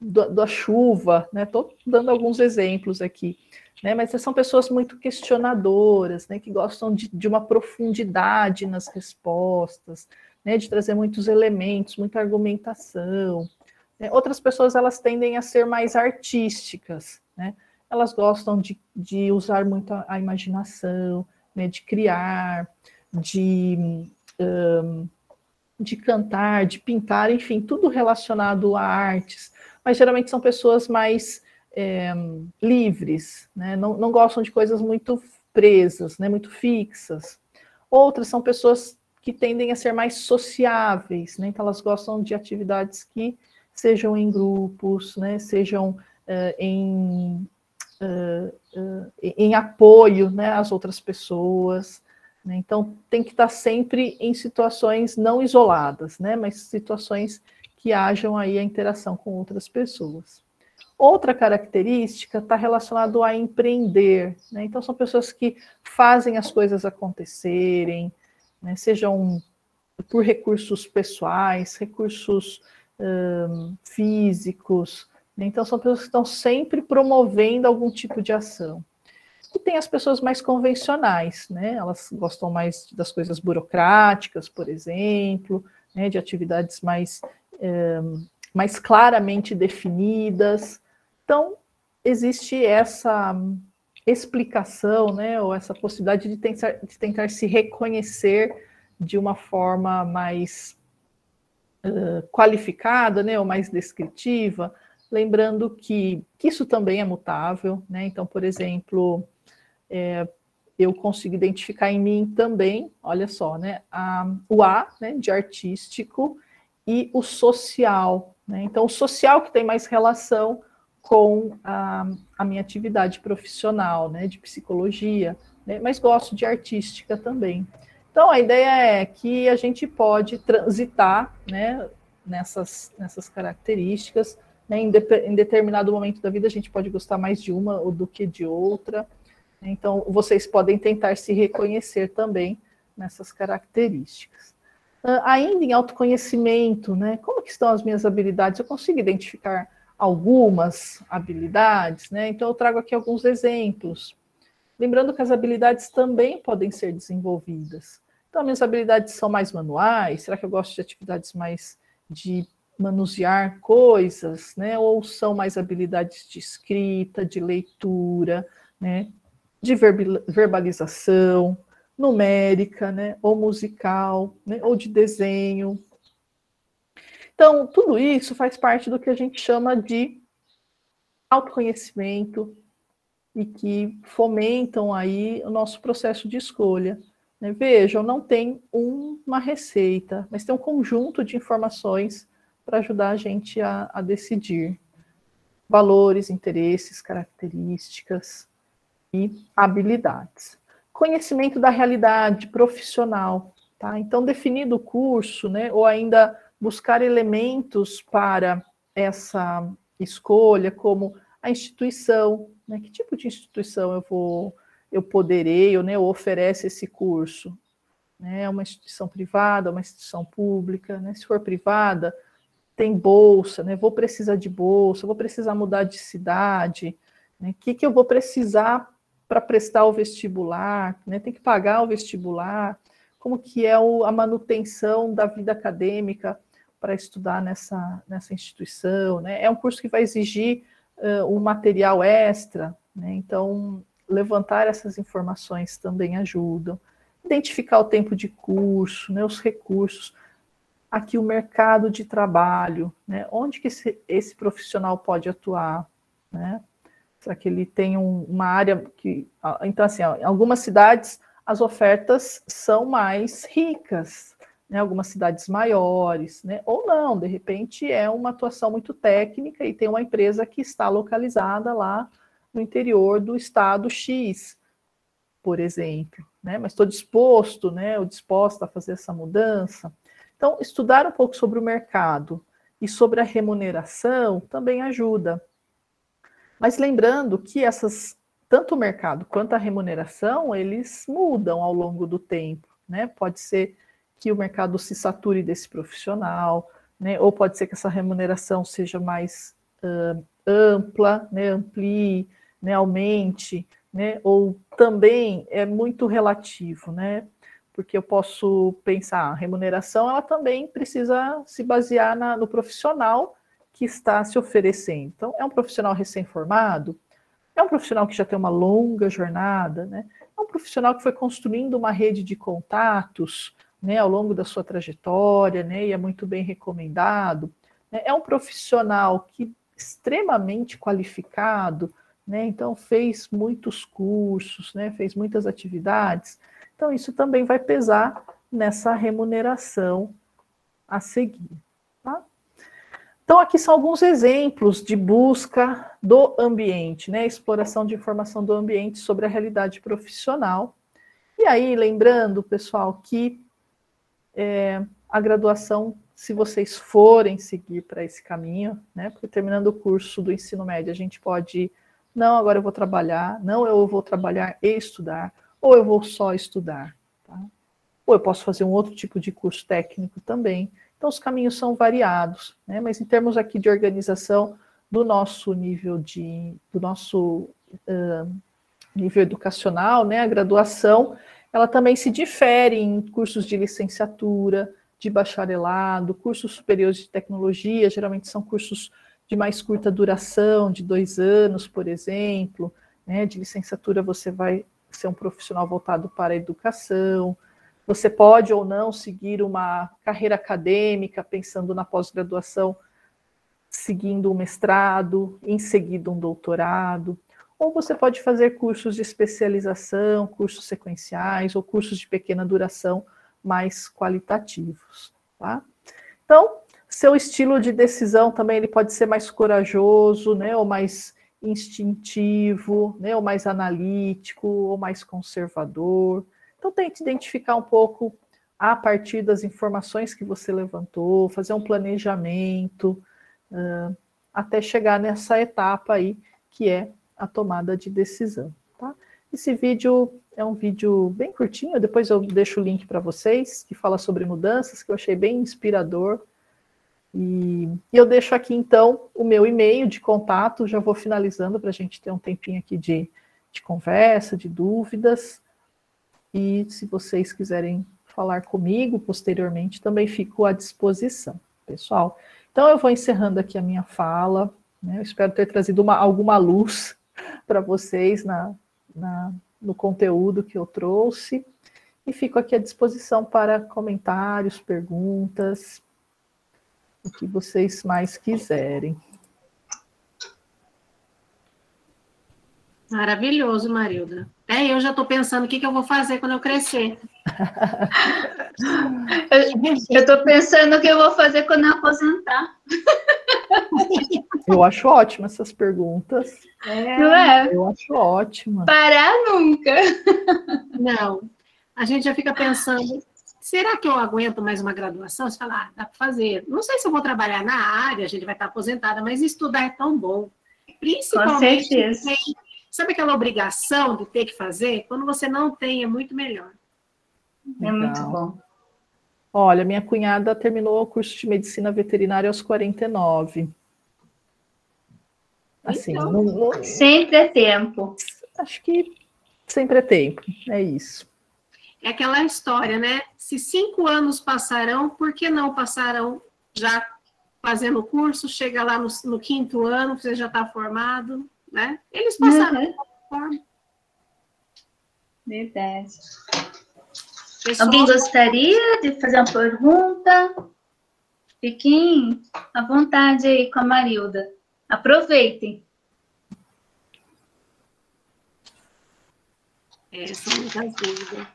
da chuva, né? Estou dando alguns exemplos aqui, né? Mas são pessoas muito questionadoras, né? Que gostam de uma profundidade nas respostas, né? De trazer muitos elementos, muita argumentação. Né? Outras pessoas elas tendem a ser mais artísticas, né? Elas gostam de usar muito a imaginação, né? De criar, de de cantar, de pintar, enfim, tudo relacionado a artes, mas geralmente são pessoas mais livres, né? Não gostam de coisas muito presas, né? Muito fixas. Outras são pessoas que tendem a ser mais sociáveis, né? Então elas gostam de atividades que sejam em grupos, né? Sejam em apoio, né, às outras pessoas, né? Então tem que estar sempre em situações não isoladas, né, mas situações que hajam aí a interação com outras pessoas. Outra característica está relacionada a empreender, né? Então são pessoas que fazem as coisas acontecerem, né, sejam por recursos pessoais, recursos físicos, né? Então são pessoas que estão sempre promovendo algum tipo de ação. E tem as pessoas mais convencionais, né? Elas gostam mais das coisas burocráticas, por exemplo, né? De atividades mais claramente definidas. Então, existe essa explicação, né? Ou essa possibilidade de tentar se reconhecer de uma forma mais qualificada, né? Ou mais descritiva, lembrando que isso também é mutável, né? Então, por exemplo, eu consigo identificar em mim também, olha só, né? O A, né, de artístico, e o social, né? Então, o social que tem mais relação com a minha atividade profissional, né, de psicologia, né? Mas gosto de artística também. Então, a ideia é que a gente pode transitar, né, nessas características, né? Em determinado momento da vida, a gente pode gostar mais de uma ou do que de outra. Então, vocês podem tentar se reconhecer também nessas características. Ainda em autoconhecimento, né? Como que estão as minhas habilidades? Eu consigo identificar algumas habilidades, né? Então, eu trago aqui alguns exemplos. Lembrando que as habilidades também podem ser desenvolvidas. Então, minhas habilidades são mais manuais? Será que eu gosto de atividades mais de manusear coisas, né? Ou são mais habilidades de escrita, de leitura, né? De verbalização, numérica, né? Ou musical, né? Ou de desenho. Então, tudo isso faz parte do que a gente chama de autoconhecimento e que fomentam aí o nosso processo de escolha. Né? Vejam, não tem uma receita, mas tem um conjunto de informações para ajudar a gente a decidir valores, interesses, características e habilidades. Conhecimento da realidade profissional, tá? Então, definido o curso, né, ou ainda buscar elementos para essa escolha, como a instituição, né? Que tipo de instituição eu poderei, ou, né, ou oferece esse curso? Né? É uma instituição privada, uma instituição pública, né? Se for privada, tem bolsa, né? Vou precisar de bolsa, vou precisar mudar de cidade, né? O que eu vou precisar para prestar o vestibular, né? Tem que pagar o vestibular, como que é a manutenção da vida acadêmica para estudar nessa instituição, né? É um curso que vai exigir um material extra, né? Então, levantar essas informações também ajudam. Identificar o tempo de curso, né? Os recursos. Aqui o mercado de trabalho, né? Onde que esse profissional pode atuar, né? Será que ele tem uma área que... Então, assim, em algumas cidades as ofertas são mais ricas, né? Algumas cidades maiores, né? Ou não, de repente é uma atuação muito técnica e tem uma empresa que está localizada lá no interior do estado X, por exemplo, né? Mas estou disposto, né? Ou disposta a fazer essa mudança. Então, estudar um pouco sobre o mercado e sobre a remuneração também ajuda. Mas lembrando que tanto o mercado quanto a remuneração, eles mudam ao longo do tempo, né? Pode ser que o mercado se sature desse profissional, né? Ou pode ser que essa remuneração seja mais ampla, né? Amplie, né? Aumente, né? Ou também é muito relativo, né? Porque eu posso pensar, a remuneração ela também precisa se basear no profissional que está se oferecendo. Então, é um profissional recém-formado? É um profissional que já tem uma longa jornada, né? É um profissional que foi construindo uma rede de contatos né, ao longo da sua trajetória, né, e é muito bem recomendado, né, é um profissional que extremamente qualificado, né, então fez muitos cursos, né, fez muitas atividades, então isso também vai pesar nessa remuneração a seguir. Tá? Então aqui são alguns exemplos de busca do ambiente, né, exploração de informação do ambiente sobre a realidade profissional. E aí, lembrando, pessoal, que a graduação, se vocês forem seguir para esse caminho, né, porque terminando o curso do ensino médio, a gente pode, não, agora eu vou trabalhar, não, eu vou trabalhar e estudar, ou eu vou só estudar, tá? Ou eu posso fazer um outro tipo de curso técnico também. Então, os caminhos são variados, né, mas em termos aqui de organização do nosso nível nível educacional, né, a graduação, ela também se difere em cursos de licenciatura, de bacharelado, cursos superiores de tecnologia, geralmente são cursos de mais curta duração, de 2 anos, por exemplo, né, de licenciatura você vai ser um profissional voltado para a educação, você pode ou não seguir uma carreira acadêmica, pensando na pós-graduação, seguindo um mestrado, em seguida um doutorado, ou você pode fazer cursos de especialização, cursos sequenciais, ou cursos de pequena duração mais qualitativos. Tá? Então, seu estilo de decisão também ele pode ser mais corajoso, né, ou mais instintivo, né, ou mais analítico, ou mais conservador. Então, tente identificar um pouco a partir das informações que você levantou, fazer um planejamento, até chegar nessa etapa aí, que é a tomada de decisão. Tá? Esse vídeo é um vídeo bem curtinho, depois eu deixo o link para vocês, que fala sobre mudanças, que eu achei bem inspirador. E eu deixo aqui, então, o meu e-mail de contato, já vou finalizando para a gente ter um tempinho aqui de conversa, de dúvidas. E se vocês quiserem falar comigo posteriormente, também fico à disposição, pessoal. Então, eu vou encerrando aqui a minha fala, né? Eu espero ter trazido alguma luz para vocês no conteúdo que eu trouxe, e fico aqui à disposição para comentários, perguntas, o que vocês mais quiserem. Maravilhoso, Marilda. Eu já estou pensando o que eu vou fazer quando eu crescer. Eu estou pensando o que eu vou fazer quando eu aposentar. Eu acho ótimo essas perguntas. Não é? Eu acho ótimo. Parar nunca. Não. A gente já fica pensando, será que eu aguento mais uma graduação? Você fala, dá para fazer. Não sei se eu vou trabalhar na área, a gente vai estar aposentada, mas estudar é tão bom. Principalmente, com certeza. Sabe aquela obrigação de ter que fazer? Quando você não tem, é muito melhor. É muito bom. Olha, minha cunhada terminou o curso de medicina veterinária aos 49. Assim, então, sempre é tempo. Acho que sempre é tempo, é isso. É aquela história, né? Se 5 anos passarão, por que não passarão já fazendo o curso? Chega lá no 5º ano, você já está formado, né? Eles passaram de qualquer forma. Verdade. Pessoal, alguém gostaria de fazer uma pergunta? Fiquem à vontade aí com a Marilda. Aproveitem. São muitas dúvidas.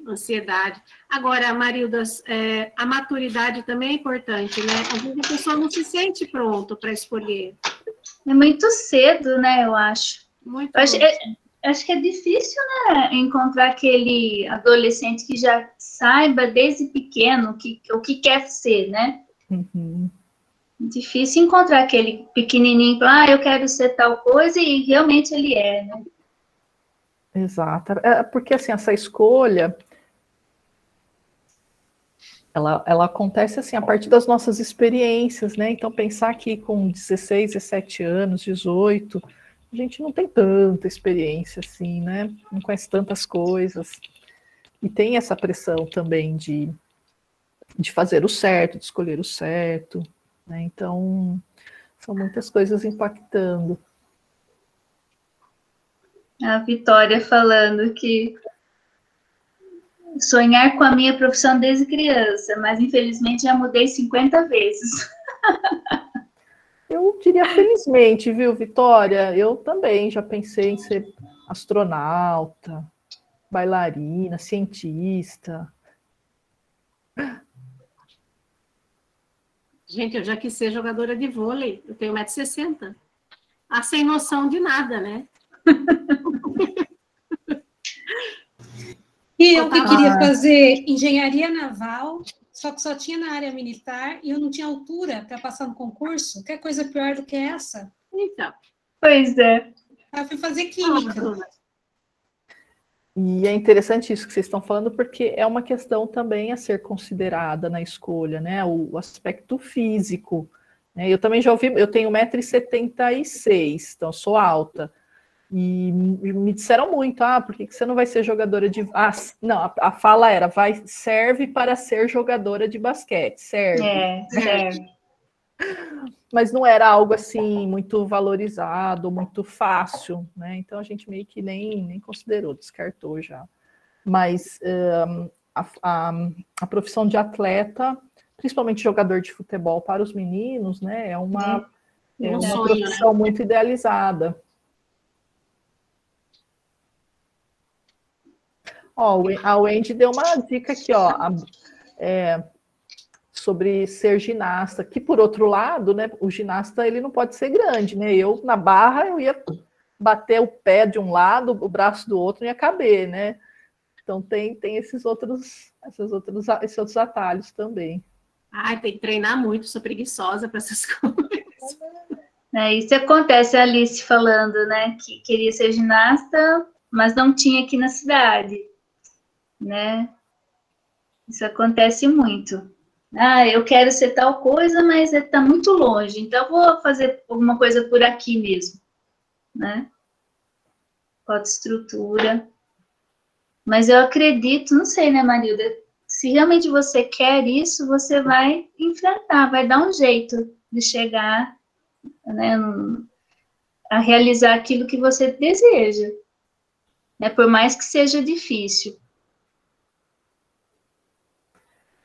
Ansiedade. Agora, Marilda, a maturidade também é importante, né? Às vezes a pessoa não se sente pronto para escolher. É muito cedo, né, eu acho. Muito Acho que é difícil, né, encontrar aquele adolescente que já saiba desde pequeno o que quer ser, né? Uhum. Difícil encontrar aquele pequenininho, eu quero ser tal coisa, e realmente ele é, né? Exato. Porque, assim, essa escolha, ela acontece, assim, a partir das nossas experiências, né? Então, pensar que com 16, 17 anos, 18, a gente não tem tanta experiência, assim, né? Não conhece tantas coisas. E tem essa pressão também de fazer o certo, de escolher o certo, né? Então, são muitas coisas impactando. A Vitória falando que sonhar com a minha profissão desde criança, mas infelizmente já mudei 50 vezes. Eu diria felizmente, viu, Vitória? Eu também já pensei em ser astronauta, bailarina, cientista. Gente, eu já quis ser jogadora de vôlei, eu tenho 1,60 m. Ah, sem noção de nada, né? E eu que queria fazer engenharia naval, só que só tinha na área militar e eu não tinha altura para passar no concurso. Que coisa pior do que essa? Então. Pois é. Eu fui fazer química. E é interessante isso que vocês estão falando, porque é uma questão também a ser considerada na escolha, né? O aspecto físico. Né? Eu também já ouvi, eu tenho 1,76 m, então sou alta. E me disseram muito, por que você não vai ser jogadora de... não, a fala era, serve para ser jogadora de basquete, serve. Serve. Mas não era algo assim muito valorizado, muito fácil, né? Então a gente meio que nem considerou, descartou já. Mas a profissão de atleta, principalmente jogador de futebol para os meninos, né? É uma profissão muito idealizada. A Wendy deu uma dica aqui, sobre ser ginasta, que por outro lado, né, o ginasta ele não pode ser grande, né? Eu na barra eu ia bater o pé de um lado, o braço do outro, não ia caber, né? Então tem esses outros atalhos também. Tem que treinar muito, sou preguiçosa para essas coisas. Isso acontece, a Alice falando, né, que queria ser ginasta, mas não tinha aqui na cidade, né? Isso acontece muito. Eu quero ser tal coisa, mas está muito longe, então vou fazer alguma coisa por aqui mesmo, né? Falta estrutura. Mas eu acredito, não sei, né, Marilda? Se realmente você quer isso, você vai enfrentar, vai dar um jeito de chegar, né, a realizar aquilo que você deseja, né? Por mais que seja difícil.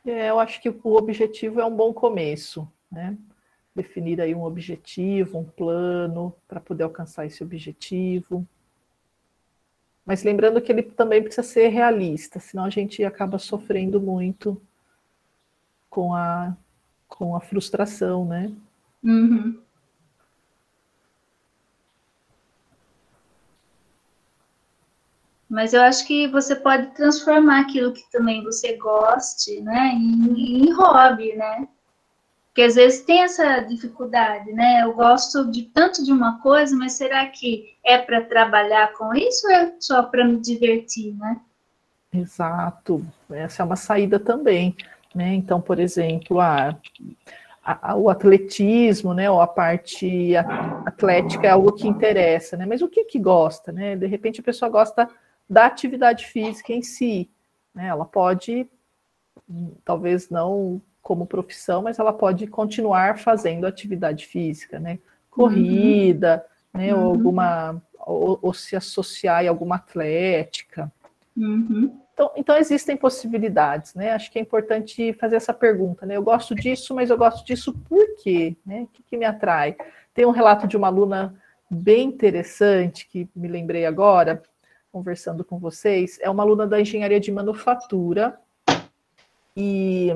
Eu acho que o objetivo é um bom começo, né? Definir aí um objetivo, um plano para poder alcançar esse objetivo. Mas lembrando que ele também precisa ser realista, senão a gente acaba sofrendo muito com a frustração, né? Uhum. Mas eu acho que você pode transformar aquilo que também você goste, né, em hobby, né? Porque às vezes tem essa dificuldade, né? Eu gosto tanto de uma coisa, mas será que é para trabalhar com isso ou é só para me divertir, né? Exato. Essa é uma saída também, né? Então, por exemplo, o atletismo, né, ou a parte atlética é algo que interessa, né? Mas o que gosta, né? De repente a pessoa gosta da atividade física em si, né? Ela pode, talvez não como profissão, mas ela pode continuar fazendo atividade física, né? Corrida, né? Ou se associar em alguma atlética. Então existem possibilidades, né? Acho que é importante fazer essa pergunta, né? Eu gosto disso, mas eu gosto disso por quê? Né? O que me atrai? Tem um relato de uma aluna bem interessante, que me lembrei agora, conversando com vocês, é uma aluna da engenharia de manufatura, e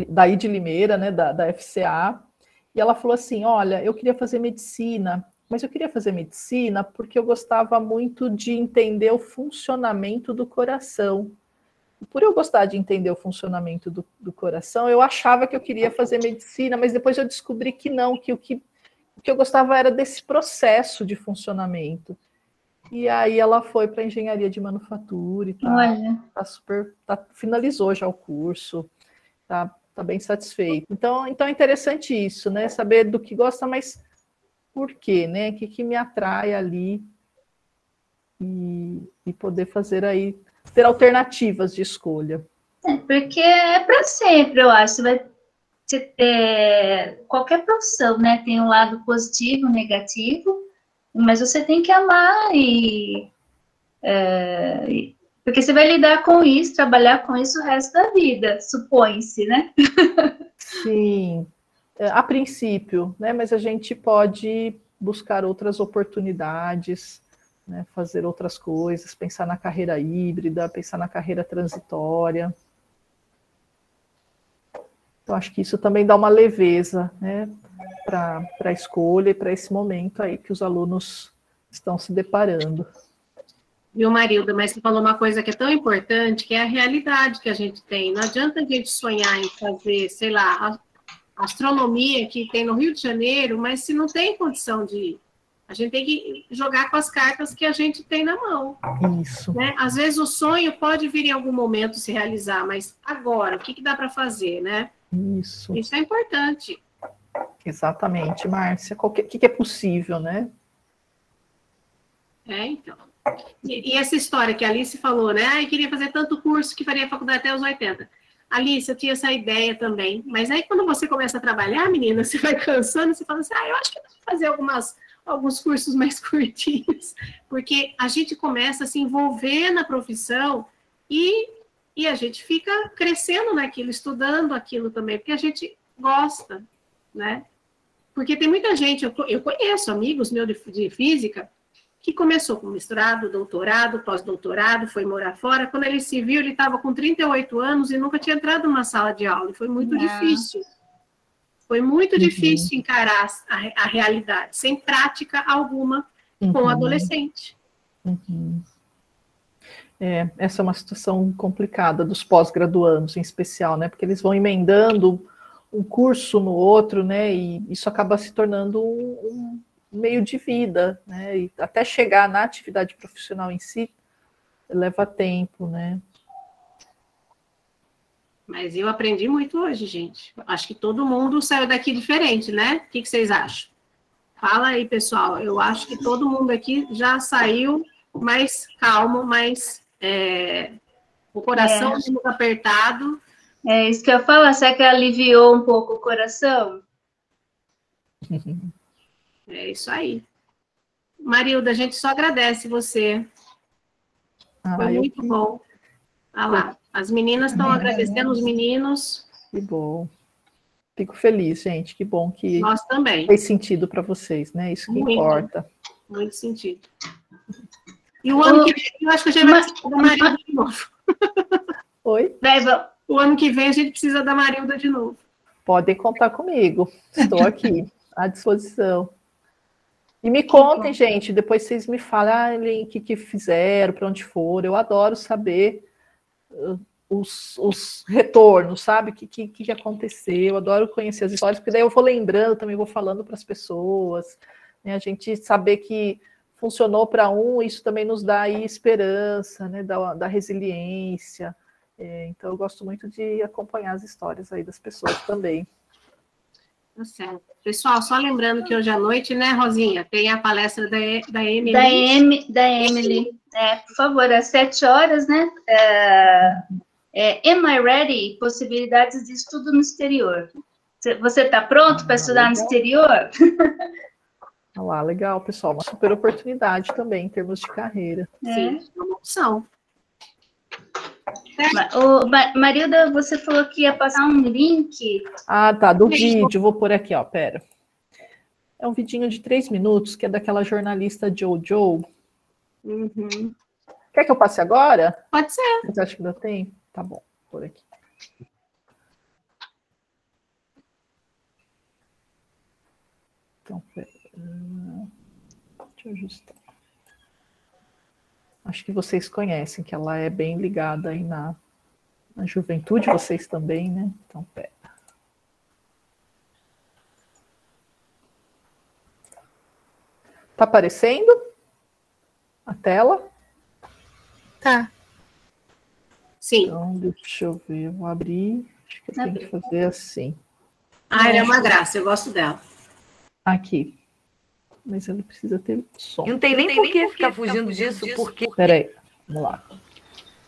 daí de Limeira, né, da FCA, e ela falou assim, olha, eu queria fazer medicina, mas eu queria fazer medicina porque eu gostava muito de entender o funcionamento do coração. E por eu gostar de entender o funcionamento do coração, eu achava que eu queria fazer medicina, mas depois eu descobri que não, que o que eu gostava era desse processo de funcionamento. E aí ela foi para a engenharia de manufatura e finalizou já o curso, tá bem satisfeito. Então é interessante isso, né? Saber do que gosta, mas por quê, né? O que me atrai ali e poder fazer aí, ter alternativas de escolha. Porque é para sempre, eu acho. Qualquer profissão, né? Tem um lado positivo, negativo, mas você tem que amar e Porque você vai lidar com isso, trabalhar com isso o resto da vida, supõe-se, né? Sim, a princípio, né? Mas a gente pode buscar outras oportunidades, né? Fazer outras coisas, pensar na carreira híbrida, pensar na carreira transitória. Então, acho que isso também dá uma leveza, né? Para a escolha e para esse momento aí que os alunos estão se deparando. Viu, Marilda, mas você falou uma coisa que é tão importante, que é a realidade que a gente tem. Não adianta a gente sonhar em fazer, sei lá, a astronomia que tem no Rio de Janeiro, mas se não tem condição de ir, a gente tem que jogar com as cartas que a gente tem na mão. Isso. Né? Às vezes o sonho pode vir em algum momento se realizar, mas agora, o que dá para fazer, né? Isso. Isso é importante. Exatamente, Márcia. O que é possível, né? Então. E essa história que a Alice falou, né? Ah, eu queria fazer tanto curso que faria faculdade até os 80. Alice, eu tinha essa ideia também. Mas aí, quando você começa a trabalhar, menina, você vai cansando, você fala assim, eu acho que dá para fazer alguns cursos mais curtinhos. Porque a gente começa a se envolver na profissão e a gente fica crescendo naquilo, estudando aquilo também, porque a gente gosta, né? Porque tem muita gente, eu conheço amigos meus de física, que começou com mestrado, doutorado, pós-doutorado, foi morar fora. Quando ele se viu, ele estava com 38 anos e nunca tinha entrado numa sala de aula. E foi muito difícil. Foi muito difícil encarar a realidade, sem prática alguma com o adolescente. Essa é uma situação complicada dos pós-graduandos, em especial, né? Porque eles vão emendando um curso no outro, né? E isso acaba se tornando um meio de vida, né? E até chegar na atividade profissional em si, leva tempo, né? Mas eu aprendi muito hoje, gente. Acho que todo mundo saiu daqui diferente, né? O que vocês acham? Fala aí, pessoal. Eu acho que todo mundo aqui já saiu mais calmo, mais o coração menos apertado. É isso que eu falo. Será que aliviou um pouco o coração? É isso aí. Marilda, a gente só agradece você. Foi muito bom. Ah lá, as meninas estão agradecendo os meninos. Que bom. Fico feliz, gente. Que bom que nós também. Fez sentido para vocês, né? Isso que importa. Muito sentido. E o ano que vem, eu acho que a gente vai precisar da Marilda de novo. Oi? O ano que vem a gente precisa da Marilda de novo. Podem contar comigo. Estou aqui, à disposição. E me contem, gente, depois vocês me falem o que fizeram, para onde foram. Eu adoro saber os retornos, sabe? O que aconteceu. Eu adoro conhecer as histórias, porque daí eu vou lembrando, também vou falando para as pessoas. Né? A gente saber que funcionou para um, isso também nos dá aí esperança, né? Da resiliência. Então, eu gosto muito de acompanhar as histórias aí das pessoas também. Tá certo. Pessoal, só lembrando que hoje à noite, né, Rosinha, tem a palestra da Emily. Da Emily. Por favor, às 7 horas, né? Am I ready? Possibilidades de estudo no exterior. Você está pronto para estudar no exterior? Olha lá, legal, pessoal. Uma super oportunidade também, em termos de carreira. Sim, é uma opção. Marilda, você falou que ia passar um link. Ah, tá, do vídeo. Vou pôr aqui, ó, pera. É um vidinho de 3 minutos, que é daquela jornalista Jojo. Quer que eu passe agora? Pode ser. Você acha que ainda tem? Tá bom, por aqui. Então, pera. Deixa eu ajustar. Acho que vocês conhecem, que ela é bem ligada aí na juventude, vocês também, né? Então, pera. Tá aparecendo a tela? Tá. Sim. Então, deixa eu ver, eu vou abrir. Acho que eu tenho que fazer assim. Ela é uma graça, eu gosto dela. Aqui. Mas ela precisa ter som. Não tem nem por que ficar fugindo disso, porque... Peraí, vamos lá.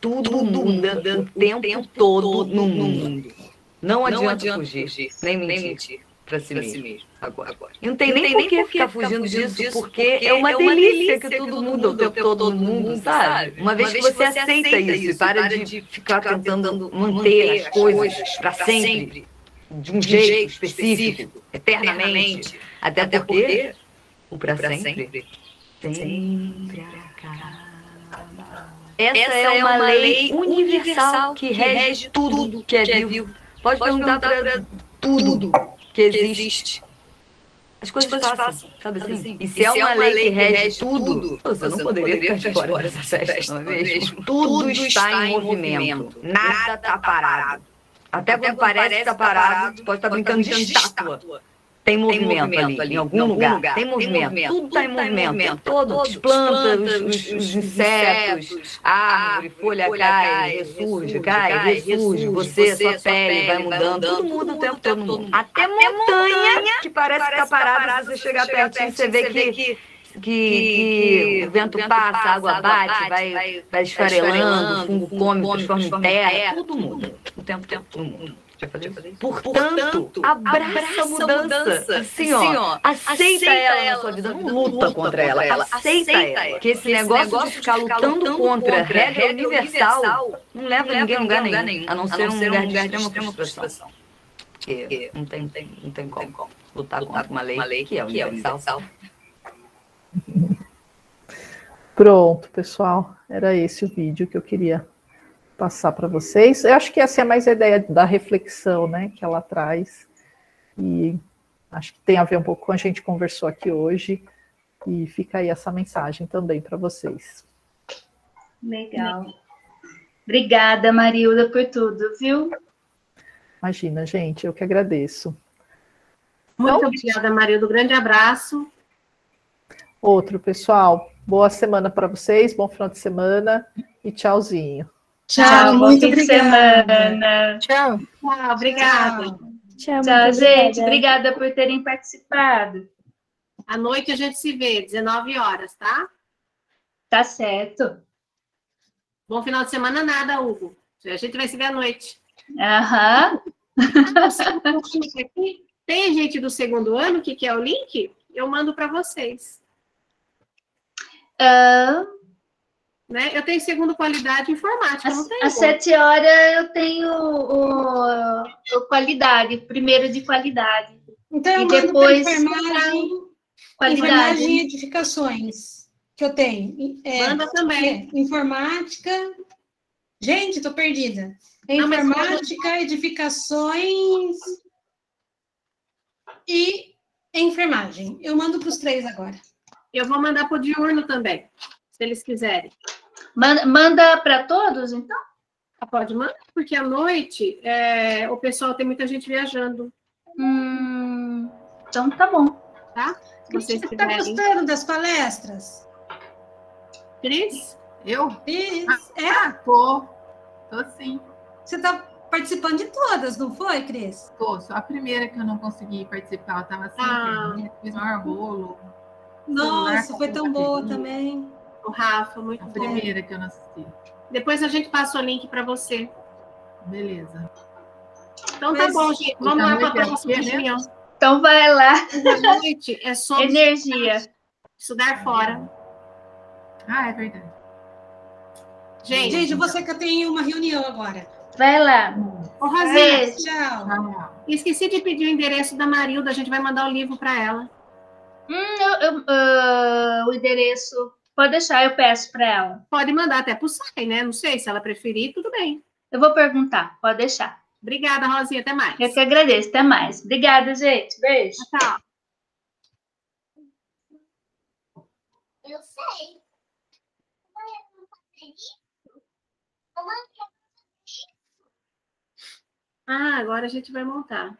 Tudo muda o tempo todo no mundo. Não adianta fugir, nem mentir. para si mesmo agora. E não tem nem por que ficar fugindo disso, porque é uma delícia que todo mundo, o tempo todo no mundo, sabe? Uma vez que você aceita isso e para de ficar tentando manter as coisas para sempre, de um jeito específico, eternamente, até porque o para sempre sempre acaba. Essa é uma lei universal que rege tudo que é vivo. Pode perguntar para tudo que existe. As coisas passam, sabe assim? E se é uma lei que rege tudo, você não poderia ficar de fora dessa festa, não é mesmo? Tudo está em movimento, nada está parado. Até quando parece que está parado, você pode estar brincando de estátua. Tem movimento ali, em algum lugar. Tem movimento. Tudo está em movimento. Todas as plantas, os insetos, a árvore, folha cai, ressurge, cai, ressurge. Você, sua pele vai mudando. Tudo muda o tempo todo. Até montanha, que parece que está parada. Se você chegar pertinho, você vê que o vento passa, a água bate, vai esfarelando, o fungo come, transforma em terra. Tudo muda. O tempo todo muda. Portanto, abraça a mudança. Assim, ó, aceita ela na sua vida, não luta contra ela. Aceita ela. Que esse negócio de ficar lutando contra a regra universal não leva ninguém a lugar nenhum, a não ser um lugar de extrema frustração. Porque não tem como lutar contra uma lei que é universal. Pronto, pessoal. Era esse o vídeo que eu queria passar para vocês. Eu acho que essa é mais a ideia da reflexão, né, que ela traz, e acho que tem a ver um pouco com a gente conversou aqui hoje, e fica aí essa mensagem também para vocês. Legal. Obrigada, Marilda, por tudo, viu? Imagina, gente, eu que agradeço. Muito obrigada, Marilda. Um grande abraço. Outro, pessoal. Boa semana para vocês, bom final de semana e tchauzinho. Tchau, muito obrigada. Tchau. Tchau, obrigada. Tchau, gente. Obrigada por terem participado. À noite a gente se vê, 19 horas, tá? Tá certo. Bom final de semana nada, Hugo. A gente vai se ver à noite. Aham. Tem gente do segundo ano que quer o link? Eu mando para vocês. Né? Eu tenho segundo qualidade informática. Às 7 horas eu tenho o qualidade, primeiro de qualidade. Então eu E mando depois enfermagem e edificações que eu tenho. Manda também. Informática. Gente, estou perdida. Informática, edificações e enfermagem. Eu mando para os 3 agora. Eu vou mandar para o diurno também, se eles quiserem. Manda para todos, então? Pode mandar, porque à noite o pessoal tem muita gente viajando. Então tá bom. Tá? Você está gostando das palestras? Cris? Eu? Cris, Tô sim. Você está participando de todas, não foi, Cris? Tô, só a primeira que eu não consegui participar, eu estava sem internet, fiz maior rolo. Nossa, foi tão boa também. O Rafa, muito a bom. primeira que eu não assisti. Depois a gente passa o link para você. Beleza. Então tá bom, gente. Vamos lá para a próxima reunião. Então vai lá. À noite é sobre energia. Estudar fora. É verdade. Gente, você que eu tenho uma reunião agora. Vai lá. Ô, Rosinha, tchau. Esqueci de pedir o endereço da Marilda. A gente vai mandar o livro para ela. O endereço, pode deixar, eu peço para ela. Pode mandar até para o SAI, né? Não sei, se ela preferir, tudo bem. Eu vou perguntar, pode deixar. Obrigada, Rosinha, até mais. Eu que agradeço, até mais. Obrigada, gente. Beijo. Tchau. Eu sei. Agora a gente vai montar.